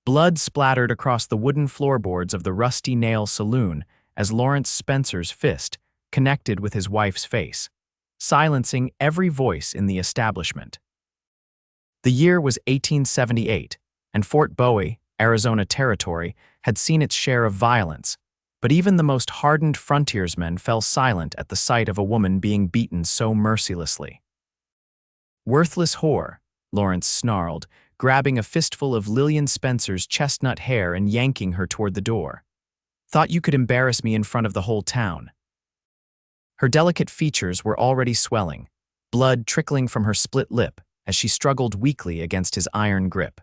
Blood splattered across the wooden floorboards of the Rusty Nail Saloon as Lawrence Spencer's fist connected with his wife's face, silencing every voice in the establishment. The year was 1878, and Fort Bowie, Arizona Territory, had seen its share of violence, but even the most hardened frontiersmen fell silent at the sight of a woman being beaten so mercilessly. "Worthless whore," Lawrence snarled, grabbing a fistful of Lillian Spencer's chestnut hair and yanking her toward the door. "Thought you could embarrass me in front of the whole town." Her delicate features were already swelling, blood trickling from her split lip as she struggled weakly against his iron grip.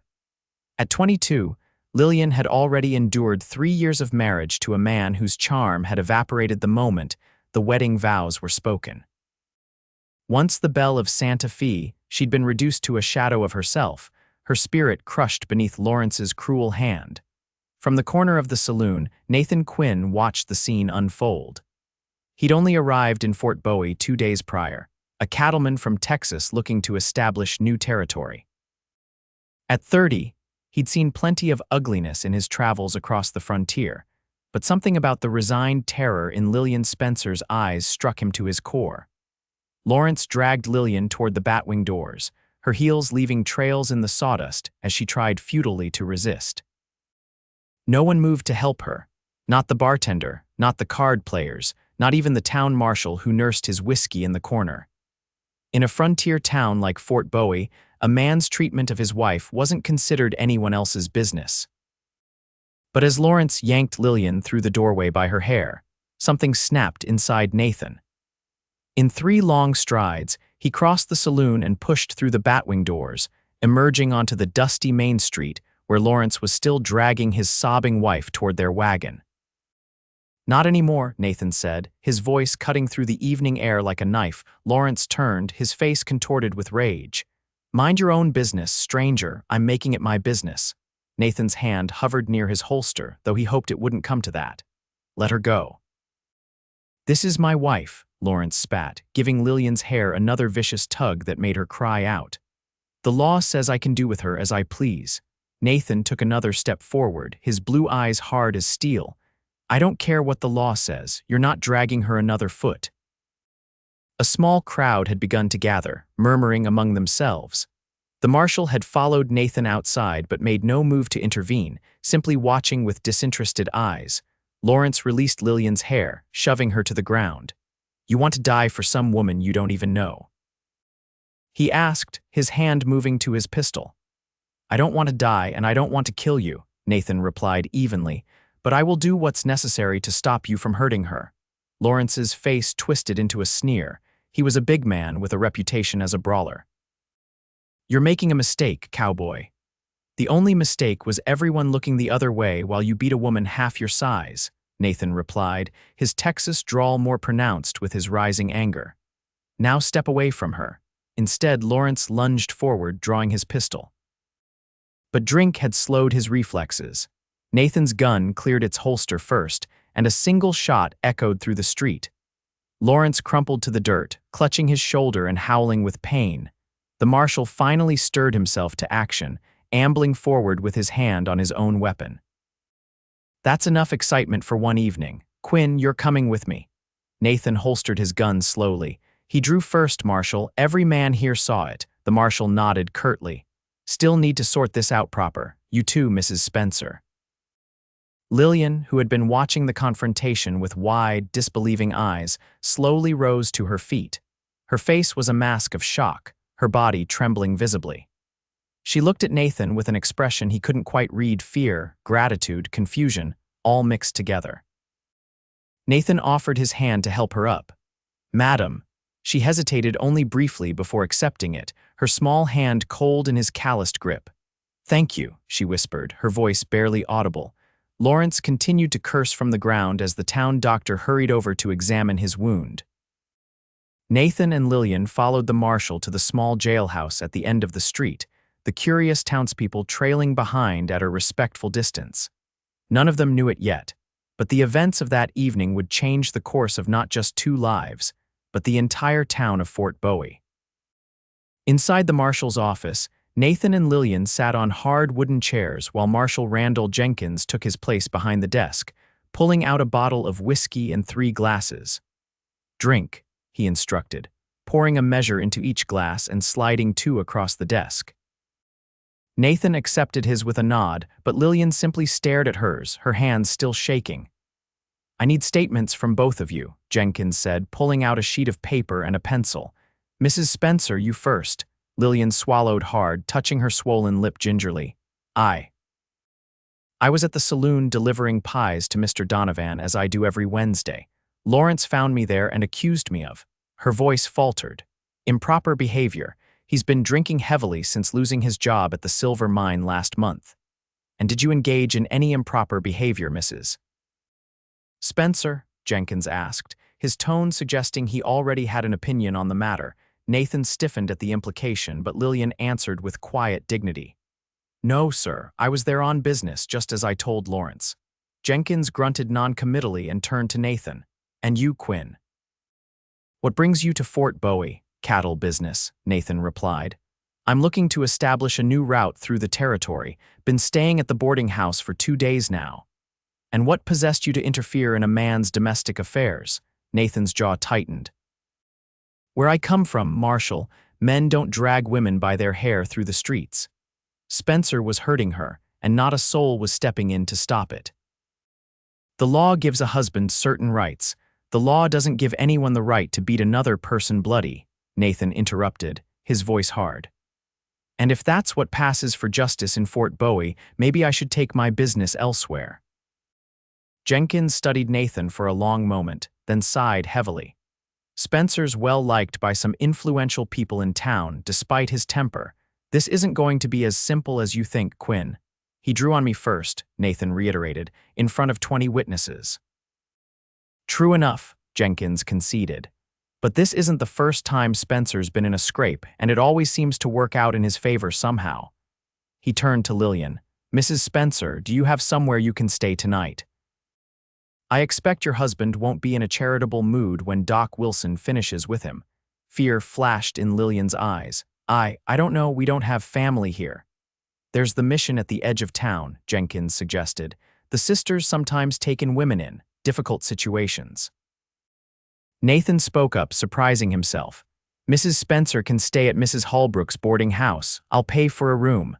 At 22, Lillian had already endured 3 years of marriage to a man whose charm had evaporated the moment the wedding vows were spoken. Once the belle of Santa Fe, she'd been reduced to a shadow of herself, her spirit crushed beneath Lawrence's cruel hand. From the corner of the saloon, Nathan Quinn watched the scene unfold. He'd only arrived in Fort Bowie 2 days prior, a cattleman from Texas looking to establish new territory. At 30, he'd seen plenty of ugliness in his travels across the frontier, but something about the resigned terror in Lillian Spencer's eyes struck him to his core. Lawrence dragged Lillian toward the batwing doors, her heels leaving trails in the sawdust as she tried futilely to resist. No one moved to help her, not the bartender, not the card players, not even the town marshal who nursed his whiskey in the corner. In a frontier town like Fort Bowie, a man's treatment of his wife wasn't considered anyone else's business. But as Lawrence yanked Lillian through the doorway by her hair, something snapped inside Nathan. In 3 long strides, he crossed the saloon and pushed through the batwing doors, emerging onto the dusty Main Street where Lawrence was still dragging his sobbing wife toward their wagon. "Not anymore," Nathan said, his voice cutting through the evening air like a knife. Lawrence turned, his face contorted with rage. "Mind your own business, stranger. I'm making it my business." Nathan's hand hovered near his holster, though he hoped it wouldn't come to that. "Let her go." "This is my wife," Lawrence spat, giving Lillian's hair another vicious tug that made her cry out. "The law says I can do with her as I please." Nathan took another step forward, his blue eyes hard as steel. "I don't care what the law says, you're not dragging her another foot." A small crowd had begun to gather, murmuring among themselves. The marshal had followed Nathan outside but made no move to intervene, simply watching with disinterested eyes. Lawrence released Lillian's hair, shoving her to the ground. "You want to die for some woman you don't even know?" he asked, his hand moving to his pistol. "I don't want to die and I don't want to kill you," Nathan replied evenly, "but I will do what's necessary to stop you from hurting her." Lawrence's face twisted into a sneer. He was a big man with a reputation as a brawler. "You're making a mistake, cowboy." "The only mistake was everyone looking the other way while you beat a woman half your size," Nathan replied, his Texas drawl more pronounced with his rising anger. "Now step away from her." Instead, Lawrence lunged forward, drawing his pistol. But drink had slowed his reflexes. Nathan's gun cleared its holster first, and a single shot echoed through the street. Lawrence crumpled to the dirt, clutching his shoulder and howling with pain. The marshal finally stirred himself to action, ambling forward with his hand on his own weapon. "That's enough excitement for one evening. Quinn, you're coming with me." Nathan holstered his gun slowly. "He drew first, Marshal. Every man here saw it." The marshal nodded curtly. "Still need to sort this out proper. You too, Mrs. Spencer." Lillian, who had been watching the confrontation with wide, disbelieving eyes, slowly rose to her feet. Her face was a mask of shock, her body trembling visibly. She looked at Nathan with an expression he couldn't quite read: fear, gratitude, confusion, all mixed together. Nathan offered his hand to help her up. "Madam." She hesitated only briefly before accepting it, her small hand cold in his calloused grip. "Thank you," she whispered, her voice barely audible. Lawrence continued to curse from the ground as the town doctor hurried over to examine his wound. Nathan and Lillian followed the marshal to the small jailhouse at the end of the street, the curious townspeople trailing behind at a respectful distance. None of them knew it yet, but the events of that evening would change the course of not just 2 lives, but the entire town of Fort Bowie. Inside the marshal's office, Nathan and Lillian sat on hard wooden chairs while Marshal Randall Jenkins took his place behind the desk, pulling out a bottle of whiskey and 3 glasses. "Drink," he instructed, pouring a measure into each glass and sliding 2 across the desk. Nathan accepted his with a nod, but Lillian simply stared at hers, her hands still shaking. "I need statements from both of you," Jenkins said, pulling out a sheet of paper and a pencil. "Mrs. Spencer, you first." Lillian swallowed hard, touching her swollen lip gingerly. I was at the saloon delivering pies to Mr. Donovan as I do every Wednesday. Lawrence found me there and accused me of—" her voice faltered— "improper behavior. He's been drinking heavily since losing his job at the silver mine last month." "And did you engage in any improper behavior, Mrs. Spencer?" Jenkins asked, his tone suggesting he already had an opinion on the matter. Nathan stiffened at the implication, but Lillian answered with quiet dignity. "No, sir, I was there on business, just as I told Lawrence." Jenkins grunted noncommittally and turned to Nathan. "And you, Quinn?" "What brings you to Fort Bowie?" "Cattle business," Nathan replied. "I'm looking to establish a new route through the territory. Been staying at the boarding house for 2 days now." "And what possessed you to interfere in a man's domestic affairs?" Nathan's jaw tightened. "Where I come from, Marshal, men don't drag women by their hair through the streets. Spencer was hurting her, and not a soul was stepping in to stop it." "The law gives a husband certain rights. The law doesn't give anyone the right to beat another person bloody," Nathan interrupted, his voice hard. "And if that's what passes for justice in Fort Bowie, maybe I should take my business elsewhere." Jenkins studied Nathan for a long moment, then sighed heavily. "Spencer's well-liked by some influential people in town, despite his temper. This isn't going to be as simple as you think, Quinn." "He drew on me first," Nathan reiterated, "in front of 20 witnesses." "True enough," Jenkins conceded. "But this isn't the first time Spencer's been in a scrape, and it always seems to work out in his favor somehow." He turned to Lillian. "Mrs. Spencer, do you have somewhere you can stay tonight?" "I expect your husband won't be in a charitable mood when Doc Wilson finishes with him." Fear flashed in Lillian's eyes. I don't know, we don't have family here." "There's the mission at the edge of town," Jenkins suggested. "The sisters sometimes take in women in difficult situations." Nathan spoke up, surprising himself. "Mrs. Spencer can stay at Mrs. Holbrook's boarding house. I'll pay for a room."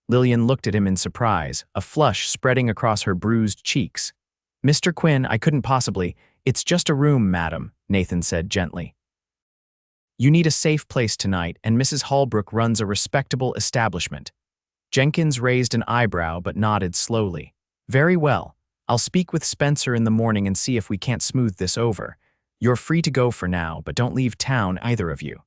Lillian looked at him in surprise, a flush spreading across her bruised cheeks. "Mr. Quinn, I couldn't possibly—" "It's just a room, madam," Nathan said gently. "You need a safe place tonight, and Mrs. Holbrook runs a respectable establishment." Jenkins raised an eyebrow but nodded slowly. "Very well. I'll speak with Spencer in the morning and see if we can't smooth this over. You're free to go for now, but don't leave town, either of you."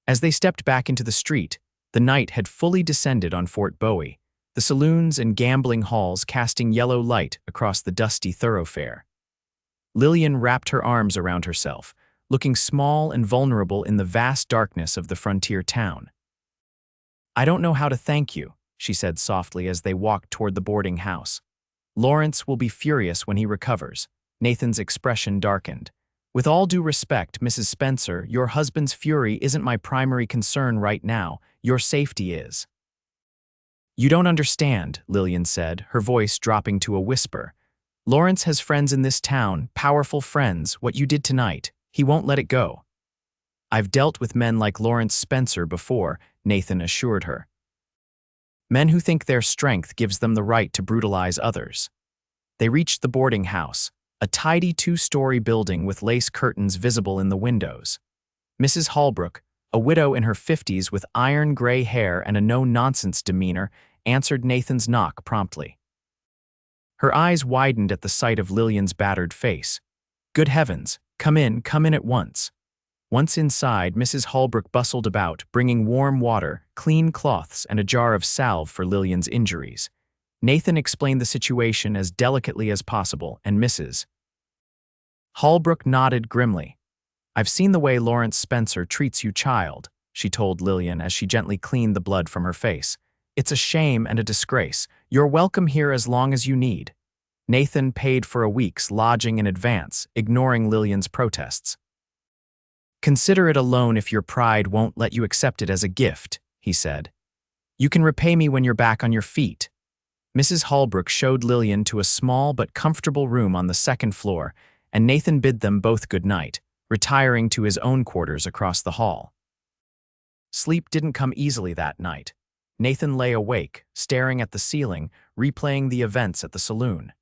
As they stepped back into the street, the night had fully descended on Fort Bowie, the saloons and gambling halls casting yellow light across the dusty thoroughfare. Lillian wrapped her arms around herself, looking small and vulnerable in the vast darkness of the frontier town. "I don't know how to thank you," she said softly as they walked toward the boarding house. "Lawrence will be furious when he recovers." Nathan's expression darkened. "With all due respect, Mrs. Spencer, your husband's fury isn't my primary concern right now. Your safety is." "You don't understand," Lillian said, her voice dropping to a whisper. "Lawrence has friends in this town, powerful friends. What you did tonight, he won't let it go." "I've dealt with men like Lawrence Spencer before," Nathan assured her. "Men who think their strength gives them the right to brutalize others." They reached the boarding house, a tidy 2-story building with lace curtains visible in the windows. Mrs. Holbrook, a widow in her 50s with iron gray hair and a no-nonsense demeanor, answered Nathan's knock promptly. Her eyes widened at the sight of Lillian's battered face. "Good heavens, come in at once." Once inside, Mrs. Holbrook bustled about, bringing warm water, clean cloths, and a jar of salve for Lillian's injuries. Nathan explained the situation as delicately as possible, and Mrs. Holbrook nodded grimly. "I've seen the way Lawrence Spencer treats you, child," she told Lillian as she gently cleaned the blood from her face. "It's a shame and a disgrace. You're welcome here as long as you need." Nathan paid for a week's lodging in advance, ignoring Lillian's protests. "Consider it a loan if your pride won't let you accept it as a gift," he he said. "You can repay me when you're back on your feet." Mrs. Holbrook showed Lillian to a small but comfortable room on the second floor, and Nathan bid them both good night, retiring to his own quarters across the hall. Sleep didn't come easily that night. Nathan lay awake, staring at the ceiling, replaying the events at the saloon.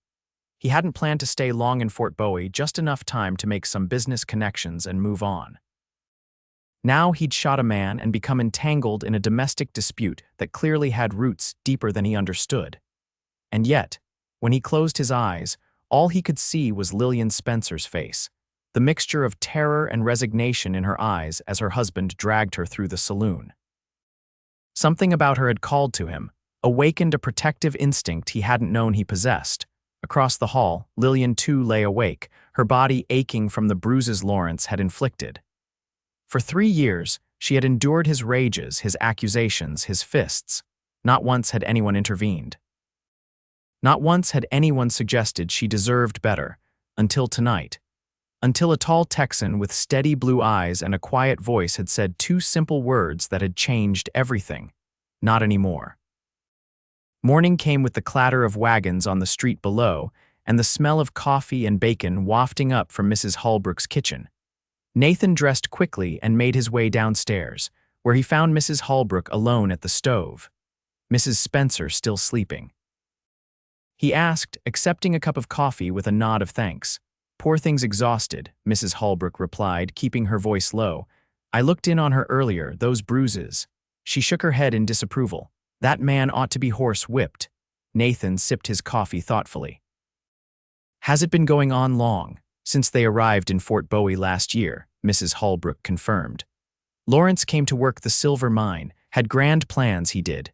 He hadn't planned to stay long in Fort Bowie, just enough time to make some business connections and move on. Now he'd shot a man and become entangled in a domestic dispute that clearly had roots deeper than he understood. And yet, when he closed his eyes, all he could see was Lillian Spencer's face, the mixture of terror and resignation in her eyes as her husband dragged her through the saloon. Something about her had called to him, awakened a protective instinct he hadn't known he possessed. Across the hall, Lillian too lay awake, her body aching from the bruises Lawrence had inflicted. For 3 years, she had endured his rages, his accusations, his fists. Not once had anyone intervened. Not once had anyone suggested she deserved better, until tonight. Until a tall Texan with steady blue eyes and a quiet voice had said 2 simple words that had changed everything. Not anymore. Morning came with the clatter of wagons on the street below and the smell of coffee and bacon wafting up from Mrs. Holbrook's kitchen. Nathan dressed quickly and made his way downstairs, where he found Mrs. Holbrook alone at the stove, Mrs. Spencer still sleeping. He asked, accepting a cup of coffee with a nod of thanks. "Poor thing's exhausted," Mrs. Holbrook replied, keeping her voice low. "I looked in on her earlier, those bruises." She shook her head in disapproval. "That man ought to be horse-whipped." Nathan sipped his coffee thoughtfully. "Has it been going on long?" "Since they arrived in Fort Bowie last year," Mrs. Holbrook confirmed. "Lawrence came to work the silver mine, had grand plans, he did.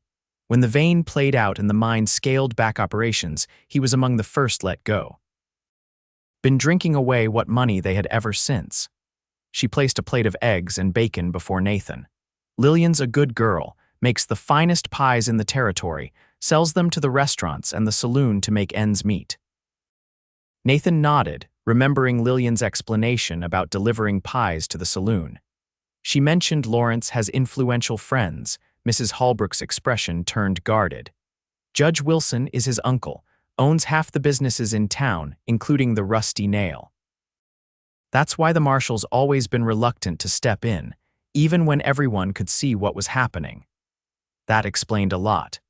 When the vein played out and the mine scaled back operations, he was among the first let go. Been drinking away what money they had ever since." She placed a plate of eggs and bacon before Nathan. "Lillian's a good girl, makes the finest pies in the territory, sells them to the restaurants and the saloon to make ends meet." Nathan nodded, remembering Lillian's explanation about delivering pies to the saloon. She mentioned Lawrence has influential friends. Mrs. Holbrook's expression turned guarded. "Judge Wilson is his uncle, owns half the businesses in town, including the Rusty Nail. That's why the marshal's always been reluctant to step in, even when everyone could see what was happening." That explained a lot.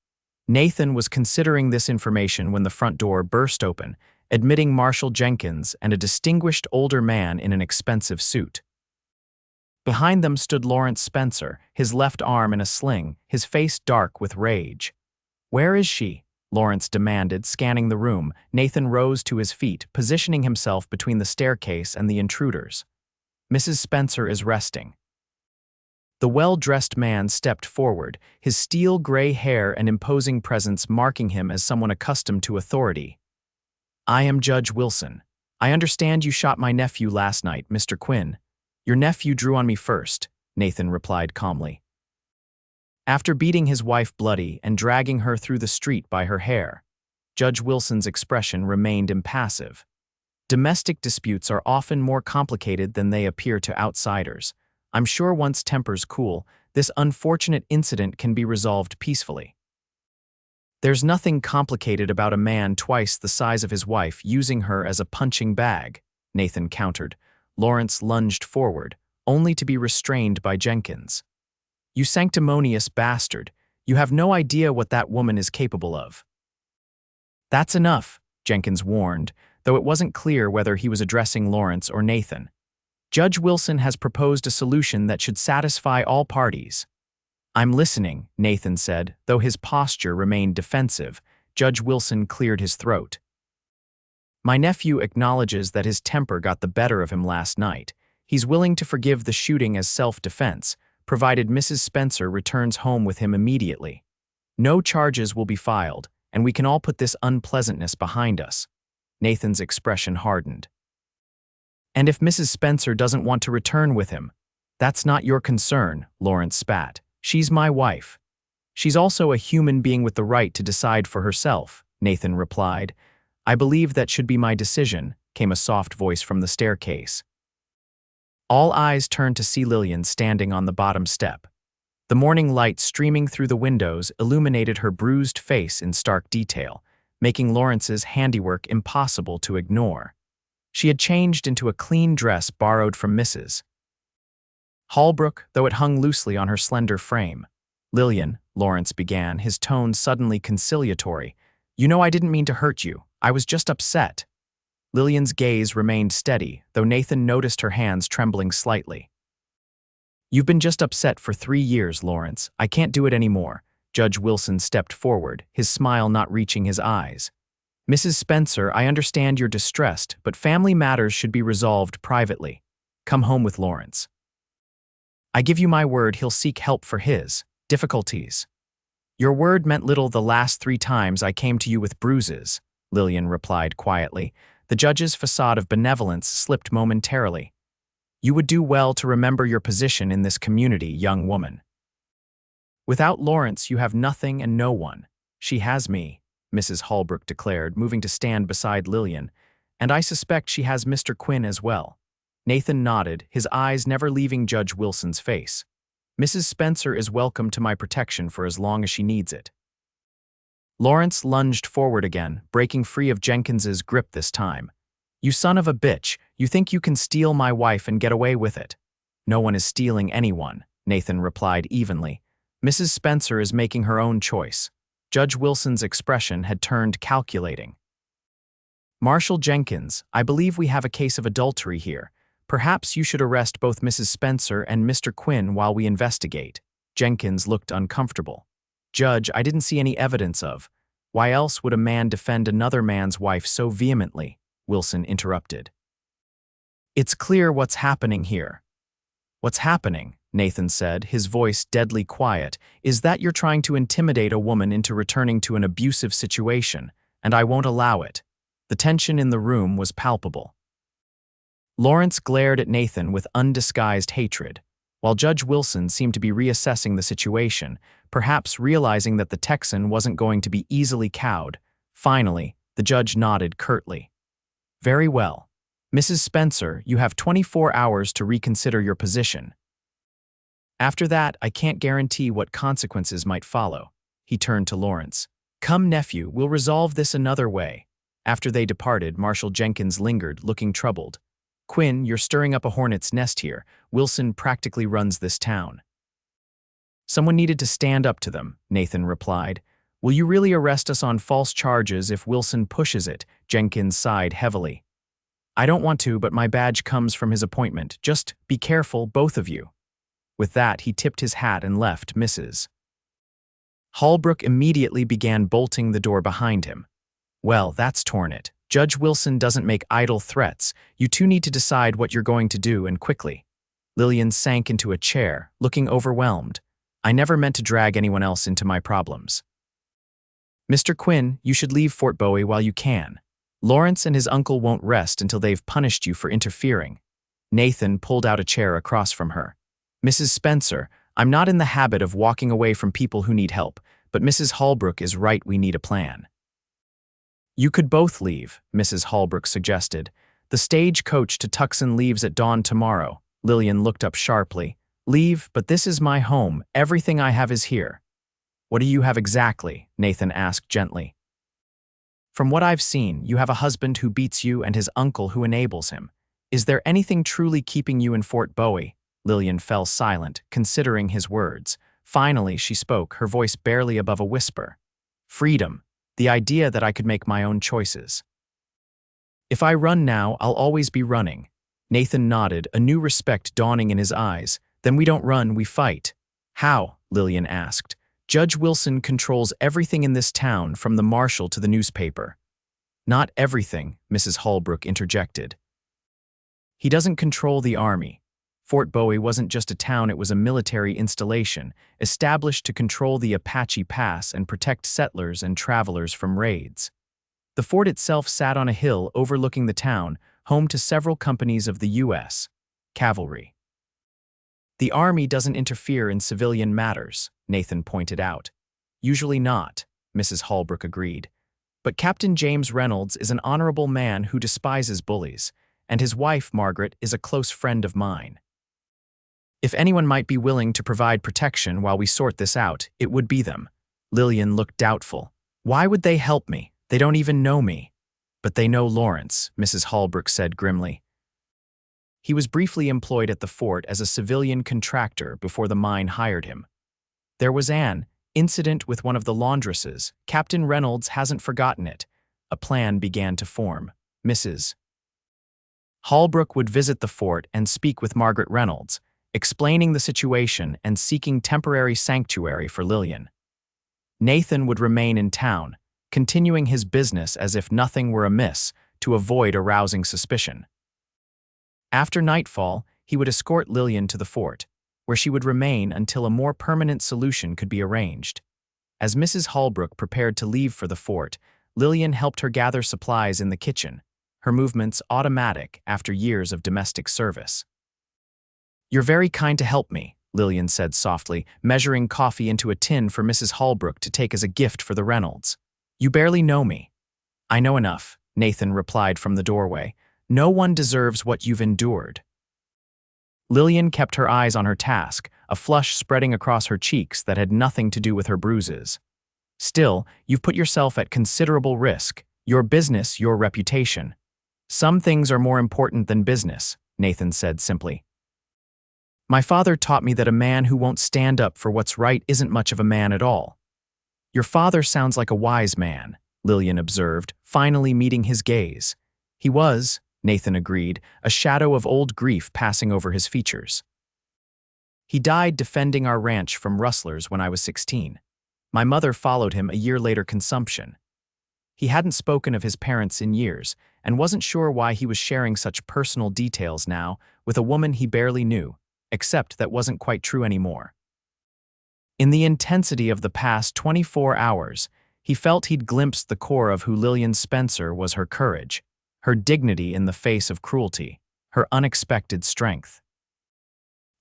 Nathan was considering this information when the front door burst open, admitting Marshal Jenkins and a distinguished older man in an expensive suit. Behind them stood Lawrence Spencer, his left arm in a sling, his face dark with rage. "Where is she?" Lawrence demanded, scanning the room. Nathan rose to his feet, positioning himself between the staircase and the intruders. "Mrs. Spencer is resting." The well-dressed man stepped forward, his steel gray hair and imposing presence marking him as someone accustomed to authority. "I am Judge Wilson. I understand you shot my nephew last night, Mr. Quinn." "Your nephew drew on me first," Nathan replied calmly. After beating his wife bloody and dragging her through the street by her hair, Judge Wilson's expression remained impassive. Domestic disputes are often more complicated than they appear to outsiders. I'm sure once tempers cool, this unfortunate incident can be resolved peacefully. "There's nothing complicated about a man twice the size of his wife using her as a punching bag," Nathan countered. Lawrence lunged forward, only to be restrained by Jenkins. "You sanctimonious bastard, you have no idea what that woman is capable of." "That's enough," Jenkins warned, though it wasn't clear whether he was addressing Lawrence or Nathan. "Judge Wilson has proposed a solution that should satisfy all parties." "I'm listening," Nathan said, though his posture remained defensive. Judge Wilson cleared his throat. "My nephew acknowledges that his temper got the better of him last night. He's willing to forgive the shooting as self-defense, provided Mrs. Spencer returns home with him immediately. No charges will be filed, and we can all put this unpleasantness behind us." Nathan's expression hardened. "And if Mrs. Spencer doesn't want to return with him?" "That's not your concern," Lawrence spat. "She's my wife." "She's also a human being with the right to decide for herself," Nathan replied. "I believe that should be my decision," came a soft voice from the staircase. All eyes turned to see Lillian standing on the bottom step. The morning light streaming through the windows illuminated her bruised face in stark detail, making Lawrence's handiwork impossible to ignore. She had changed into a clean dress borrowed from Mrs. Holbrook, though it hung loosely on her slender frame. "Lillian," Lawrence began, his tone suddenly conciliatory. "You know I didn't mean to hurt you. I was just upset." Lillian's gaze remained steady, though Nathan noticed her hands trembling slightly. "You've been just upset for 3 years, Lawrence. I can't do it anymore." Judge Wilson stepped forward, his smile not reaching his eyes. "Mrs. Spencer, I understand you're distressed, but family matters should be resolved privately. Come home with Lawrence. I give you my word he'll seek help for his difficulties." "Your word meant little the last 3 times I came to you with bruises," Lillian replied quietly. The judge's facade of benevolence slipped momentarily. "You would do well to remember your position in this community, young woman. Without Lawrence, you have nothing and no one. She has me," Mrs. Holbrook declared, moving to stand beside Lillian. "And I suspect she has Mr. Quinn as well." Nathan nodded, his eyes never leaving Judge Wilson's face. "Mrs. Spencer is welcome to my protection for as long as she needs it." Lawrence lunged forward again, breaking free of Jenkins's grip this time. "You son of a bitch, you think you can steal my wife and get away with it?" "No one is stealing anyone," Nathan replied evenly. "Mrs. Spencer is making her own choice." Judge Wilson's expression had turned calculating. "Marshal Jenkins, I believe we have a case of adultery here. Perhaps you should arrest both Mrs. Spencer and Mr. Quinn while we investigate." Jenkins looked uncomfortable. "Judge, I didn't see any evidence of." "Why else would a man defend another man's wife so vehemently?" Wilson interrupted. "It's clear what's happening here." "What's happening?" Nathan said, his voice deadly quiet, "is that you're trying to intimidate a woman into returning to an abusive situation, and I won't allow it." The tension in the room was palpable. Lawrence glared at Nathan with undisguised hatred, while Judge Wilson seemed to be reassessing the situation, perhaps realizing that the Texan wasn't going to be easily cowed. Finally, the judge nodded curtly. "Very well. Mrs. Spencer, you have 24 hours to reconsider your position. After that, I can't guarantee what consequences might follow." He turned to Lawrence. "Come, nephew, we'll resolve this another way." After they departed, Marshal Jenkins lingered, looking troubled. "Quinn, you're stirring up a hornet's nest here. Wilson practically runs this town." "Someone needed to stand up to them," Nathan replied. "Will you really arrest us on false charges if Wilson pushes it?" Jenkins sighed heavily. "I don't want to, but my badge comes from his appointment. Just be careful, both of you." With that, he tipped his hat and left Mrs. Holbrook immediately began bolting the door behind him. "Well, that's torn it. Judge Wilson doesn't make idle threats. You two need to decide what you're going to do, and quickly." Lillian sank into a chair, looking overwhelmed. "I never meant to drag anyone else into my problems." "Mr. Quinn, you should leave Fort Bowie while you can. Lawrence and his uncle won't rest until they've punished you for interfering." Nathan pulled out a chair across from her. "Mrs. Spencer, I'm not in the habit of walking away from people who need help, but Mrs. Holbrook is right, we need a plan." "You could both leave," Mrs. Holbrook suggested. "The stage coach to Tucson leaves at dawn tomorrow." Lillian looked up sharply. "Leave, but this is my home. Everything I have is here." "What do you have exactly?" Nathan asked gently. "From what I've seen, you have a husband who beats you and his uncle who enables him. Is there anything truly keeping you in Fort Bowie?" Lillian fell silent, considering his words. Finally, she spoke, her voice barely above a whisper. "Freedom. The idea that I could make my own choices. If I run now, I'll always be running." Nathan nodded, a new respect dawning in his eyes. "Then we don't run, we fight." "How?" Lillian asked. "Judge Wilson controls everything in this town, from the marshal to the newspaper." "Not everything," Mrs. Holbrook interjected. "He doesn't control the army. Fort Bowie wasn't just a town, it was a military installation, established to control the Apache Pass and protect settlers and travelers from raids. The fort itself sat on a hill overlooking the town, home to several companies of the U.S. cavalry. The army doesn't interfere in civilian matters," Nathan pointed out. "Usually not," Mrs. Holbrook agreed. "But Captain James Reynolds is an honorable man who despises bullies, and his wife, Margaret, is a close friend of mine." If anyone might be willing to provide protection while we sort this out, it would be them. Lillian looked doubtful. Why would they help me? They don't even know me. But they know Lawrence, Mrs. Holbrook said grimly. He was briefly employed at the fort as a civilian contractor before the mine hired him. There was an incident with one of the laundresses. Captain Reynolds hasn't forgotten it. A plan began to form. Mrs. Holbrook would visit the fort and speak with Margaret Reynolds, explaining the situation and seeking temporary sanctuary for Lillian. Nathan would remain in town, continuing his business as if nothing were amiss to avoid arousing suspicion. After nightfall, he would escort Lillian to the fort, where she would remain until a more permanent solution could be arranged. As Mrs. Holbrook prepared to leave for the fort, Lillian helped her gather supplies in the kitchen, her movements automatic after years of domestic service. "You're very kind to help me," Lillian said softly, measuring coffee into a tin for Mrs. Holbrook to take as a gift for the Reynolds. "You barely know me." "I know enough," Nathan replied from the doorway. "No one deserves what you've endured." Lillian kept her eyes on her task, a flush spreading across her cheeks that had nothing to do with her bruises. "Still, you've put yourself at considerable risk. Your business, your reputation. Some things are more important than business," Nathan said simply. "My father taught me that a man who won't stand up for what's right isn't much of a man at all." "Your father sounds like a wise man," Lillian observed, finally meeting his gaze. "He was," Nathan agreed, a shadow of old grief passing over his features. "He died defending our ranch from rustlers when I was 16. My mother followed him a year later consumption. He hadn't spoken of his parents in years and wasn't sure why he was sharing such personal details now with a woman he barely knew, except that wasn't quite true anymore. In the intensity of the past 24 hours, he felt he'd glimpsed the core of who Lillian Spencer was: her courage, her dignity in the face of cruelty, her unexpected strength.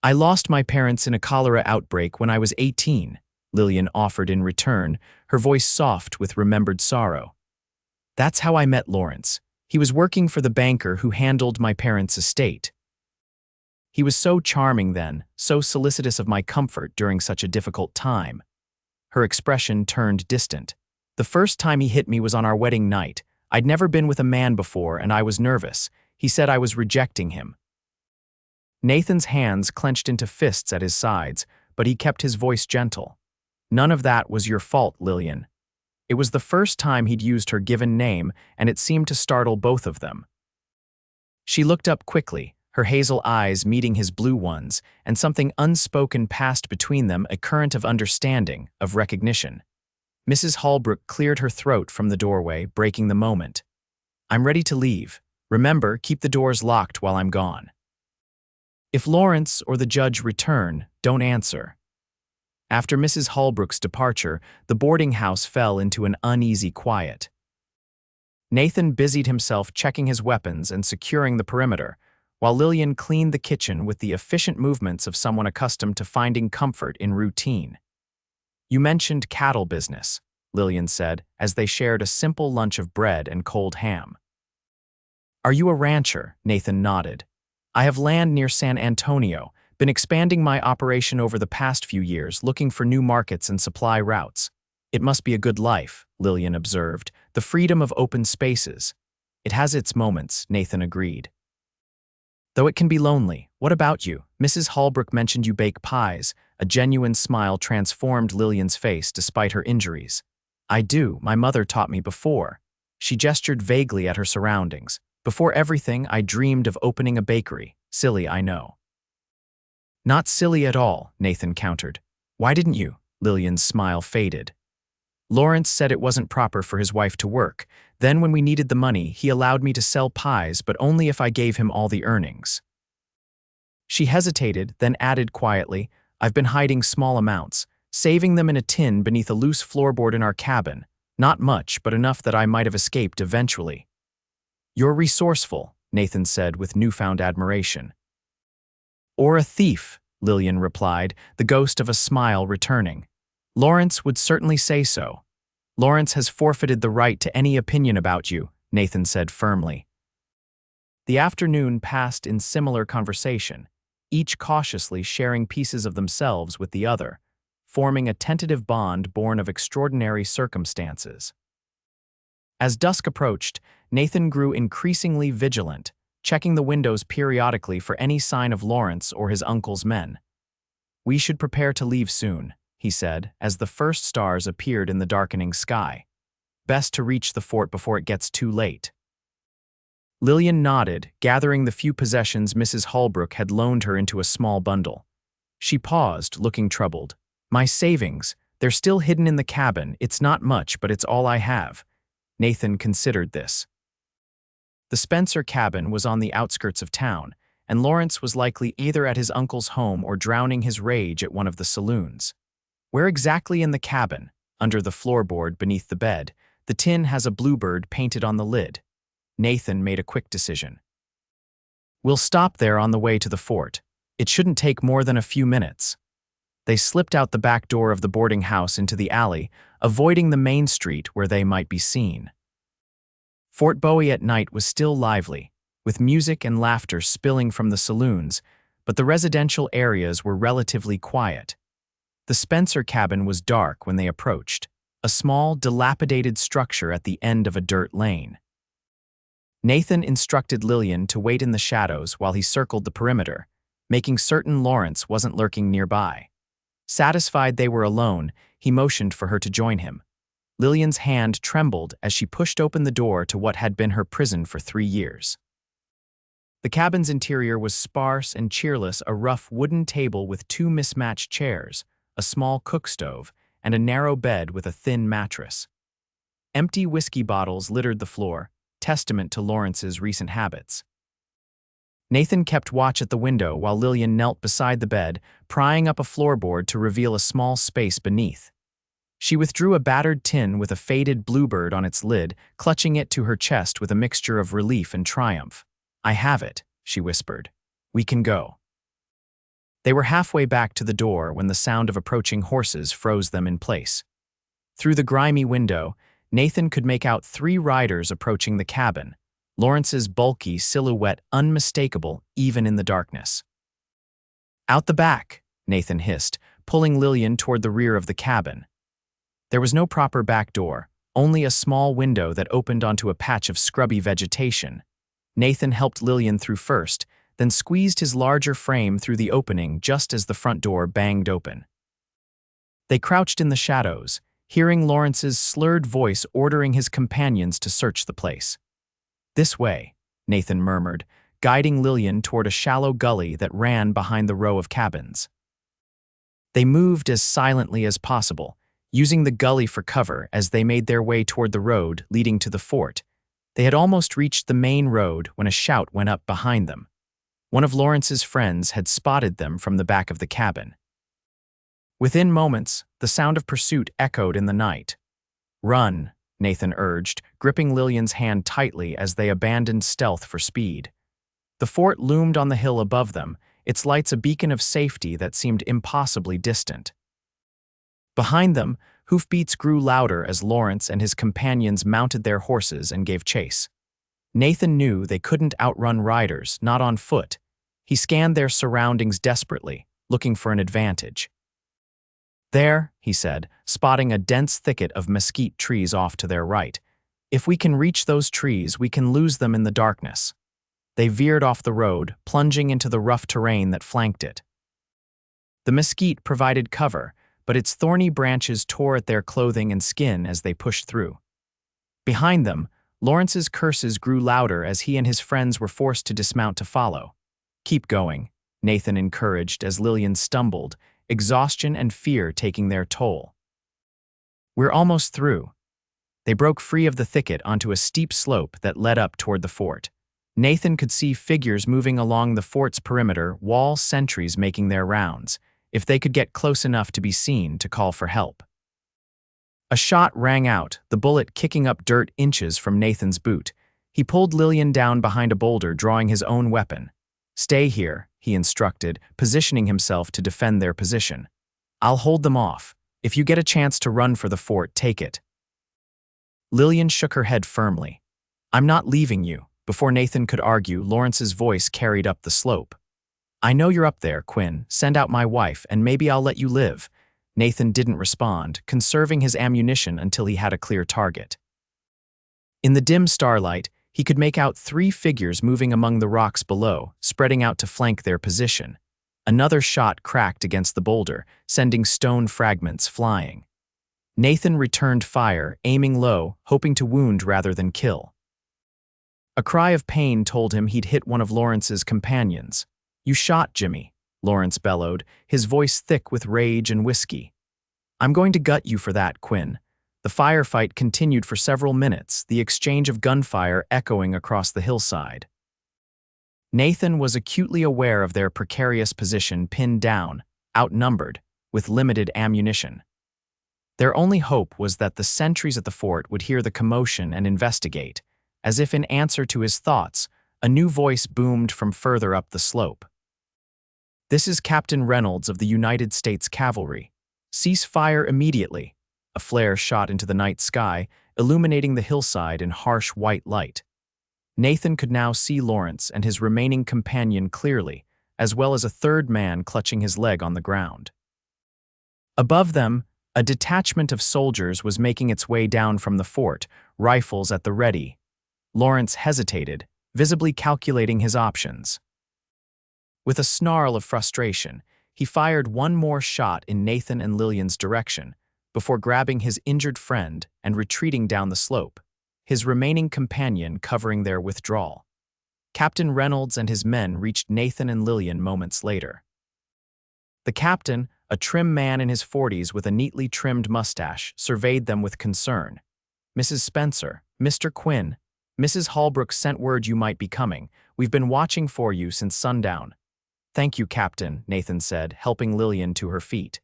"I lost my parents in a cholera outbreak when I was 18, Lillian offered in return, her voice soft with remembered sorrow. "That's how I met Lawrence. He was working for the banker who handled my parents' estate. He was so charming then, so solicitous of my comfort during such a difficult time." Her expression turned distant. "The first time he hit me was on our wedding night. I'd never been with a man before and I was nervous. He said I was rejecting him." Nathan's hands clenched into fists at his sides, but he kept his voice gentle. "None of that was your fault, Lillian." It was the first time he'd used her given name, and it seemed to startle both of them. She looked up quickly, her hazel eyes meeting his blue ones, and something unspoken passed between them, a current of understanding, of recognition. Mrs. Holbrook cleared her throat from the doorway, breaking the moment. "I'm ready to leave. Remember, keep the doors locked while I'm gone. If Lawrence or the judge return, don't answer." After Mrs. Holbrook's departure, the boarding house fell into an uneasy quiet. Nathan busied himself checking his weapons and securing the perimeter, while Lillian cleaned the kitchen with the efficient movements of someone accustomed to finding comfort in routine. "You mentioned cattle business," Lillian said, as they shared a simple lunch of bread and cold ham. "Are you a rancher?" Nathan nodded. "I have land near San Antonio, been expanding my operation over the past few years, looking for new markets and supply routes." "It must be a good life," Lillian observed, "the freedom of open spaces." "It has its moments," Nathan agreed. "Though it can be lonely. What about you? Mrs. Holbrook mentioned you bake pies." A genuine smile transformed Lillian's face despite her injuries. "I do. My mother taught me before." She gestured vaguely at her surroundings. "Before everything, I dreamed of opening a bakery. Silly, I know." "Not silly at all," Nathan countered. "Why didn't you?" Lillian's smile faded. "Lawrence said it wasn't proper for his wife to work. Then when we needed the money, he allowed me to sell pies, but only if I gave him all the earnings." She hesitated, then added quietly, "I've been hiding small amounts, saving them in a tin beneath a loose floorboard in our cabin. Not much, but enough that I might have escaped eventually." "You're resourceful," Nathan said with newfound admiration. "Or a thief," Lillian replied, the ghost of a smile returning. "Lawrence would certainly say so." "Lawrence has forfeited the right to any opinion about you," Nathan said firmly. The afternoon passed in similar conversation. each cautiously sharing pieces of themselves with the other, forming a tentative bond born of extraordinary circumstances. As dusk approached, Nathan grew increasingly vigilant, checking the windows periodically for any sign of Lawrence or his uncle's men. "We should prepare to leave soon," he said, as the first stars appeared in the darkening sky. "Best to reach the fort before it gets too late." Lillian nodded, gathering the few possessions Mrs. Holbrook had loaned her into a small bundle. She paused, looking troubled. "My savings. They're still hidden in the cabin. It's not much, but it's all I have." Nathan considered this. The Spencer cabin was on the outskirts of town, and Lawrence was likely either at his uncle's home or drowning his rage at one of the saloons. "Where exactly in the cabin?" "Under the floorboard beneath the bed. The tin has a bluebird painted on the lid." Nathan made a quick decision. "We'll stop there on the way to the fort. It shouldn't take more than a few minutes." They slipped out the back door of the boarding house into the alley, avoiding the main street where they might be seen. Fort Bowie at night was still lively, with music and laughter spilling from the saloons, but the residential areas were relatively quiet. The Spencer cabin was dark when they approached, a small, dilapidated structure at the end of a dirt lane. Nathan instructed Lillian to wait in the shadows while he circled the perimeter, making certain Lawrence wasn't lurking nearby. Satisfied they were alone, he motioned for her to join him. Lillian's hand trembled as she pushed open the door to what had been her prison for 3 years. The cabin's interior was sparse and cheerless, a rough wooden table with 2 mismatched chairs, a small cook stove, and a narrow bed with a thin mattress. Empty whiskey bottles littered the floor, testament to Lawrence's recent habits. Nathan kept watch at the window while Lillian knelt beside the bed, prying up a floorboard to reveal a small space beneath. She withdrew a battered tin with a faded bluebird on its lid, clutching it to her chest with a mixture of relief and triumph. "I have it," she whispered. "We can go." They were halfway back to the door when the sound of approaching horses froze them in place. Through the grimy window, Nathan could make out 3 riders approaching the cabin, Lawrence's bulky silhouette unmistakable even in the darkness. "Out the back," Nathan hissed, pulling Lillian toward the rear of the cabin. There was no proper back door, only a small window that opened onto a patch of scrubby vegetation. Nathan helped Lillian through first, then squeezed his larger frame through the opening just as the front door banged open. They crouched in the shadows, hearing Lawrence's slurred voice ordering his companions to search the place. "This way," Nathan murmured, guiding Lillian toward a shallow gully that ran behind the row of cabins. They moved as silently as possible, using the gully for cover as they made their way toward the road leading to the fort. They had almost reached the main road when a shout went up behind them. One of Lawrence's friends had spotted them from the back of the cabin. Within moments, the sound of pursuit echoed in the night. "Run," Nathan urged, gripping Lillian's hand tightly as they abandoned stealth for speed. The fort loomed on the hill above them, its lights a beacon of safety that seemed impossibly distant. Behind them, hoofbeats grew louder as Lawrence and his companions mounted their horses and gave chase. Nathan knew they couldn't outrun riders, not on foot. He scanned their surroundings desperately, looking for an advantage. "There," he said, spotting a dense thicket of mesquite trees off to their right. "If we can reach those trees, we can lose them in the darkness." They veered off the road, plunging into the rough terrain that flanked it. The mesquite provided cover, but its thorny branches tore at their clothing and skin as they pushed through. Behind them, Lawrence's curses grew louder as he and his friends were forced to dismount to follow. "Keep going," Nathan encouraged as Lillian stumbled, exhaustion and fear taking their toll. "We're almost through." They broke free of the thicket onto a steep slope that led up toward the fort. Nathan could see figures moving along the fort's perimeter, wall sentries making their rounds, if they could get close enough to be seen to call for help. A shot rang out, the bullet kicking up dirt inches from Nathan's boot. He pulled Lillian down behind a boulder, drawing his own weapon. "Stay here," he instructed, positioning himself to defend their position. "I'll hold them off. If you get a chance to run for the fort, take it." Lillian shook her head firmly. "I'm not leaving you." Before Nathan could argue, Lawrence's voice carried up the slope. I know you're up there, Quinn. Send out my wife, and maybe I'll let you live. Nathan didn't respond, conserving his ammunition until he had a clear target. In the dim starlight, he could make out 3 figures moving among the rocks below, spreading out to flank their position. Another shot cracked against the boulder, sending stone fragments flying. Nathan returned fire, aiming low, hoping to wound rather than kill. A cry of pain told him he'd hit one of Lawrence's companions. "You shot Jimmy," Lawrence bellowed, his voice thick with rage and whiskey. "I'm going to gut you for that, Quinn." The firefight continued for several minutes, the exchange of gunfire echoing across the hillside. Nathan was acutely aware of their precarious position, pinned down, outnumbered, with limited ammunition. Their only hope was that the sentries at the fort would hear the commotion and investigate. As if in answer to his thoughts, a new voice boomed from further up the slope. "This is Captain Reynolds of the United States Cavalry. Cease fire immediately." A flare shot into the night sky, illuminating the hillside in harsh white light. Nathan could now see Lawrence and his remaining companion clearly, as well as a third man clutching his leg on the ground. Above them, a detachment of soldiers was making its way down from the fort, rifles at the ready. Lawrence hesitated, visibly calculating his options. With a snarl of frustration, he fired one more shot in Nathan and Lillian's direction, before grabbing his injured friend and retreating down the slope, his remaining companion covering their withdrawal. Captain Reynolds and his men reached Nathan and Lillian moments later. The captain, a trim man in his 40s with a neatly trimmed mustache, surveyed them with concern. "Mrs. Spencer, Mr. Quinn, Mrs. Holbrook sent word you might be coming. We've been watching for you since sundown." "Thank you, Captain," Nathan said, helping Lillian to her feet.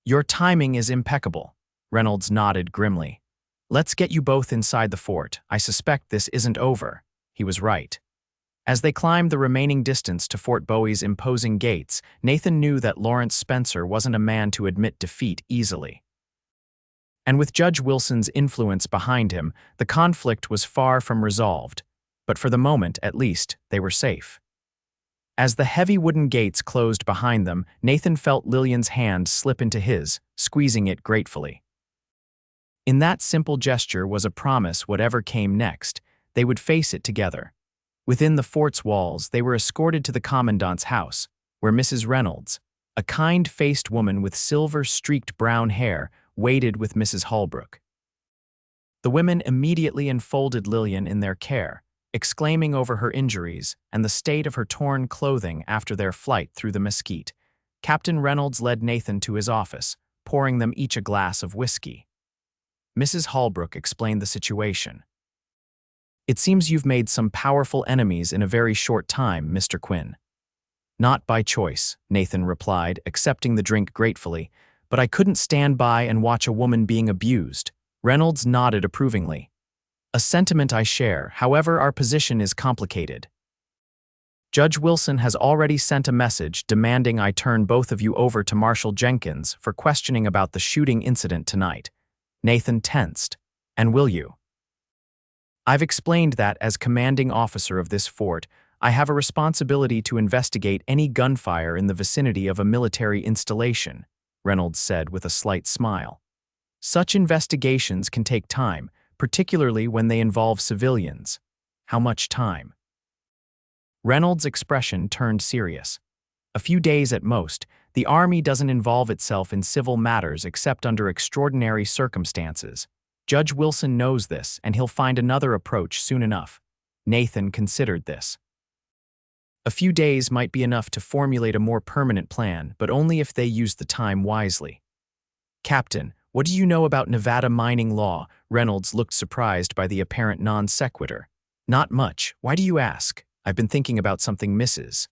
"Your timing is impeccable," Reynolds nodded grimly. "Let's get you both inside the fort. I suspect this isn't over." He was right. As they climbed the remaining distance to Fort Bowie's imposing gates, Nathan knew that Lawrence Spencer wasn't a man to admit defeat easily. And with Judge Wilson's influence behind him, the conflict was far from resolved. But for the moment, at least, they were safe. As the heavy wooden gates closed behind them, Nathan felt Lillian's hand slip into his, squeezing it gratefully. In that simple gesture was a promise whatever came next, they would face it together. Within the fort's walls, they were escorted to the commandant's house, where Mrs. Reynolds, a kind-faced woman with silver-streaked brown hair, waited with Mrs. Holbrook. The women immediately enfolded Lillian in their care, exclaiming over her injuries and the state of her torn clothing after their flight through the mesquite. Captain Reynolds led Nathan to his office, pouring them each a glass of whiskey. Mrs. Holbrook explained the situation. "It seems you've made some powerful enemies in a very short time, Mr. Quinn." "Not by choice," Nathan replied, accepting the drink gratefully, "but I couldn't stand by and watch a woman being abused." Reynolds nodded approvingly. "A sentiment I share, however, our position is complicated. Judge Wilson has already sent a message demanding I turn both of you over to Marshal Jenkins for questioning about the shooting incident tonight." Nathan tensed. "And will you?" "I've explained that as commanding officer of this fort, I have a responsibility to investigate any gunfire in the vicinity of a military installation," Reynolds said with a slight smile. "Such investigations can take time, particularly when they involve civilians." "How much time?" Reynolds' expression turned serious. "A few days at most. The Army doesn't involve itself in civil matters except under extraordinary circumstances. Judge Wilson knows this, and he'll find another approach soon enough." Nathan considered this. "A few days might be enough to formulate a more permanent plan, but only if they use the time wisely." "Captain, what do you know about Nevada mining law?" Reynolds looked surprised by the apparent non sequitur. "Not much. Why do you ask?" "I've been thinking about something Mrs.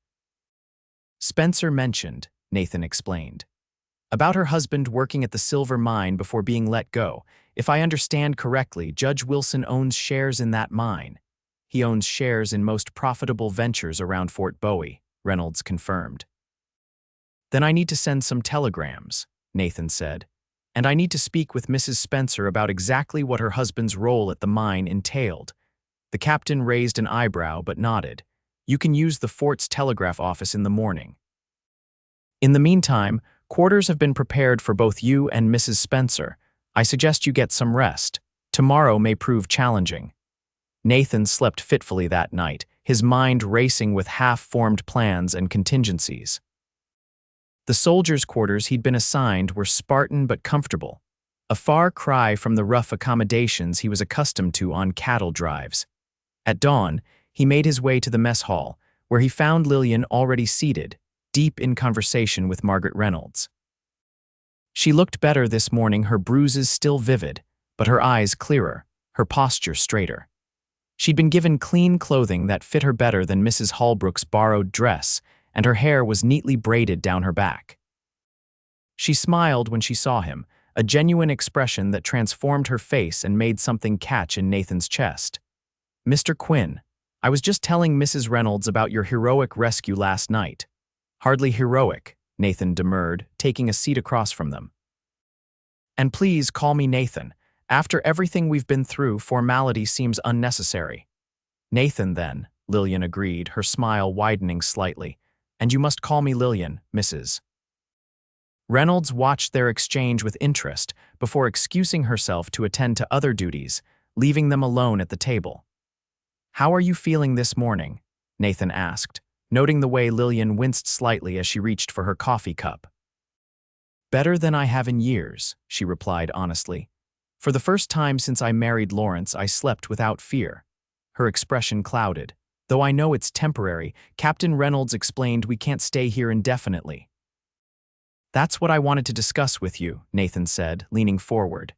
Spencer mentioned," Nathan explained. "About her husband working at the silver mine before being let go. If I understand correctly, Judge Wilson owns shares in that mine." "He owns shares in most profitable ventures around Fort Bowie," Reynolds confirmed. "Then I need to send some telegrams," Nathan said. "And I need to speak with Mrs. Spencer about exactly what her husband's role at the mine entailed." The captain raised an eyebrow but nodded. You can use the fort's telegraph office in the morning. In the meantime, quarters have been prepared for both you and Mrs. Spencer. I suggest you get some rest. Tomorrow may prove challenging." Nathan slept fitfully that night, his mind racing with half-formed plans and contingencies. The soldiers' quarters he'd been assigned were Spartan but comfortable, a far cry from the rough accommodations he was accustomed to on cattle drives. At dawn, he made his way to the mess hall, where he found Lillian already seated, deep in conversation with Margaret Reynolds. She looked better this morning, her bruises still vivid, but her eyes clearer, her posture straighter. She'd been given clean clothing that fit her better than Mrs. Holbrook's borrowed dress, and her hair was neatly braided down her back. She smiled when she saw him, a genuine expression that transformed her face and made something catch in Nathan's chest. "Mr. Quinn, I was just telling Mrs. Reynolds about your heroic rescue last night." "Hardly heroic," Nathan demurred, taking a seat across from them. "And please call me Nathan. After everything we've been through, formality seems unnecessary." "Nathan, then," Lillian agreed, her smile widening slightly. "And you must call me Lillian, Mrs." Reynolds watched their exchange with interest before excusing herself to attend to other duties, leaving them alone at the table. "How are you feeling this morning?" Nathan asked, noting the way Lillian winced slightly as she reached for her coffee cup. "Better than I have in years," she replied honestly. "For the first time since I married Lawrence, I slept without fear." Her expression clouded. "Though I know it's temporary, Captain Reynolds explained we can't stay here indefinitely." "That's what I wanted to discuss with you," Nathan said, leaning forward.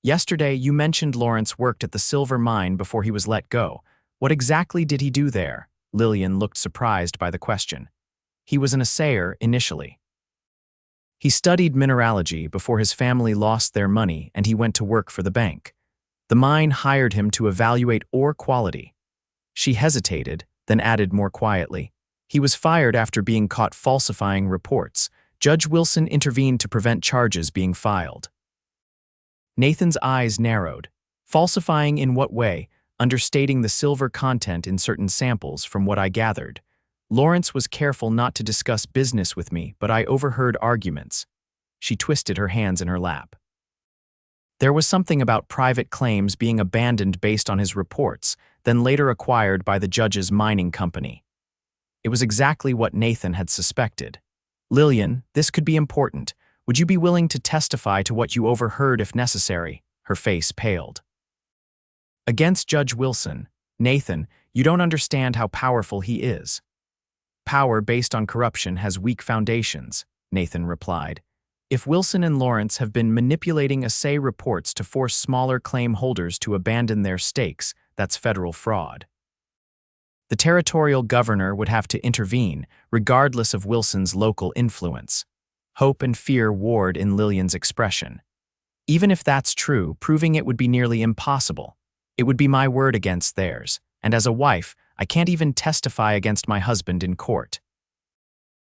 "Yesterday, you mentioned Lawrence worked at the silver mine before he was let go. What exactly did he do there?" Lillian looked surprised by the question. "He was an assayer initially. He studied mineralogy before his family lost their money and he went to work for the bank. The mine hired him to evaluate ore quality." She hesitated, then added more quietly, "He was fired after being caught falsifying reports. Judge Wilson intervened to prevent charges being filed." Nathan's eyes narrowed. "Falsifying in what way?" "Understating the silver content in certain samples, from what I gathered. Lawrence was careful not to discuss business with me, but I overheard arguments." She twisted her hands in her lap. "There was something about private claims being abandoned based on his reports, then later acquired by the judge's mining company." It was exactly what Nathan had suspected. "Lillian, this could be important. Would you be willing to testify to what you overheard if necessary?" Her face paled. "Against Judge Wilson, Nathan, you don't understand how powerful he is." "Power based on corruption has weak foundations," Nathan replied. "If Wilson and Lawrence have been manipulating assay reports to force smaller claim holders to abandon their stakes, that's federal fraud. The territorial governor would have to intervene, regardless of Wilson's local influence." Hope and fear warred in Lillian's expression. "Even if that's true, proving it would be nearly impossible. It would be my word against theirs, and as a wife, I can't even testify against my husband in court."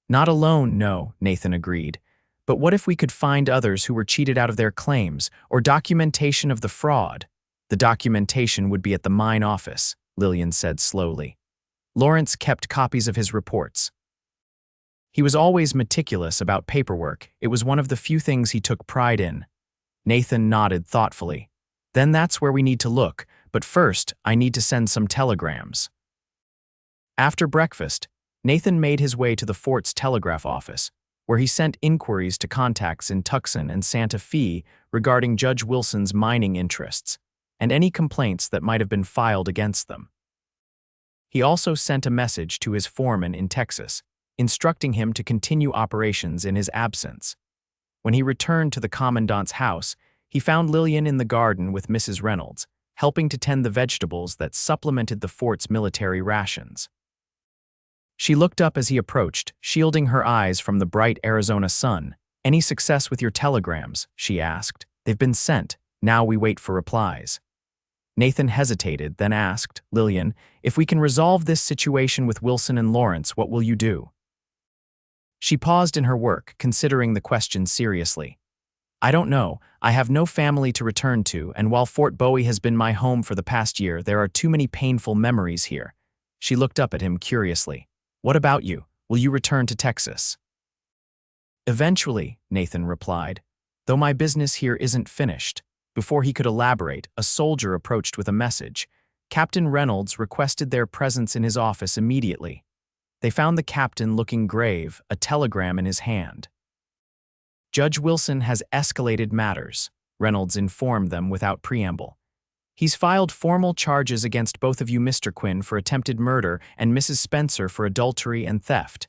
"Not alone, no," Nathan agreed. "But what if we could find others who were cheated out of their claims, or documentation of the fraud?" "The documentation would be at the mine office," Lillian said slowly. "Lawrence kept copies of his reports. He was always meticulous about paperwork. It was one of the few things he took pride in." Nathan nodded thoughtfully. "Then that's where we need to look, but first, I need to send some telegrams." After breakfast, Nathan made his way to the fort's telegraph office, where he sent inquiries to contacts in Tucson and Santa Fe regarding Judge Wilson's mining interests, and any complaints that might have been filed against them. He also sent a message to his foreman in Texas, instructing him to continue operations in his absence. When he returned to the commandant's house, he found Lillian in the garden with Mrs. Reynolds, helping to tend the vegetables that supplemented the fort's military rations. She looked up as he approached, shielding her eyes from the bright Arizona sun. "Any success with your telegrams?" she asked. "They've been sent. Now we wait for replies." Nathan hesitated, then asked, "Lillian, if we can resolve this situation with Wilson and Lawrence, what will you do?" She paused in her work, considering the question seriously. "I don't know. I have no family to return to, and while Fort Bowie has been my home for the past year, there are too many painful memories here." She looked up at him curiously. "What about you? Will you return to Texas?" "Eventually," Nathan replied, "though my business here isn't finished." Before he could elaborate, a soldier approached with a message. Captain Reynolds requested their presence in his office immediately. They found the captain looking grave, a telegram in his hand. "Judge Wilson has escalated matters," Reynolds informed them without preamble. "He's filed formal charges against both of you, Mr. Quinn, for attempted murder and Mrs. Spencer for adultery and theft."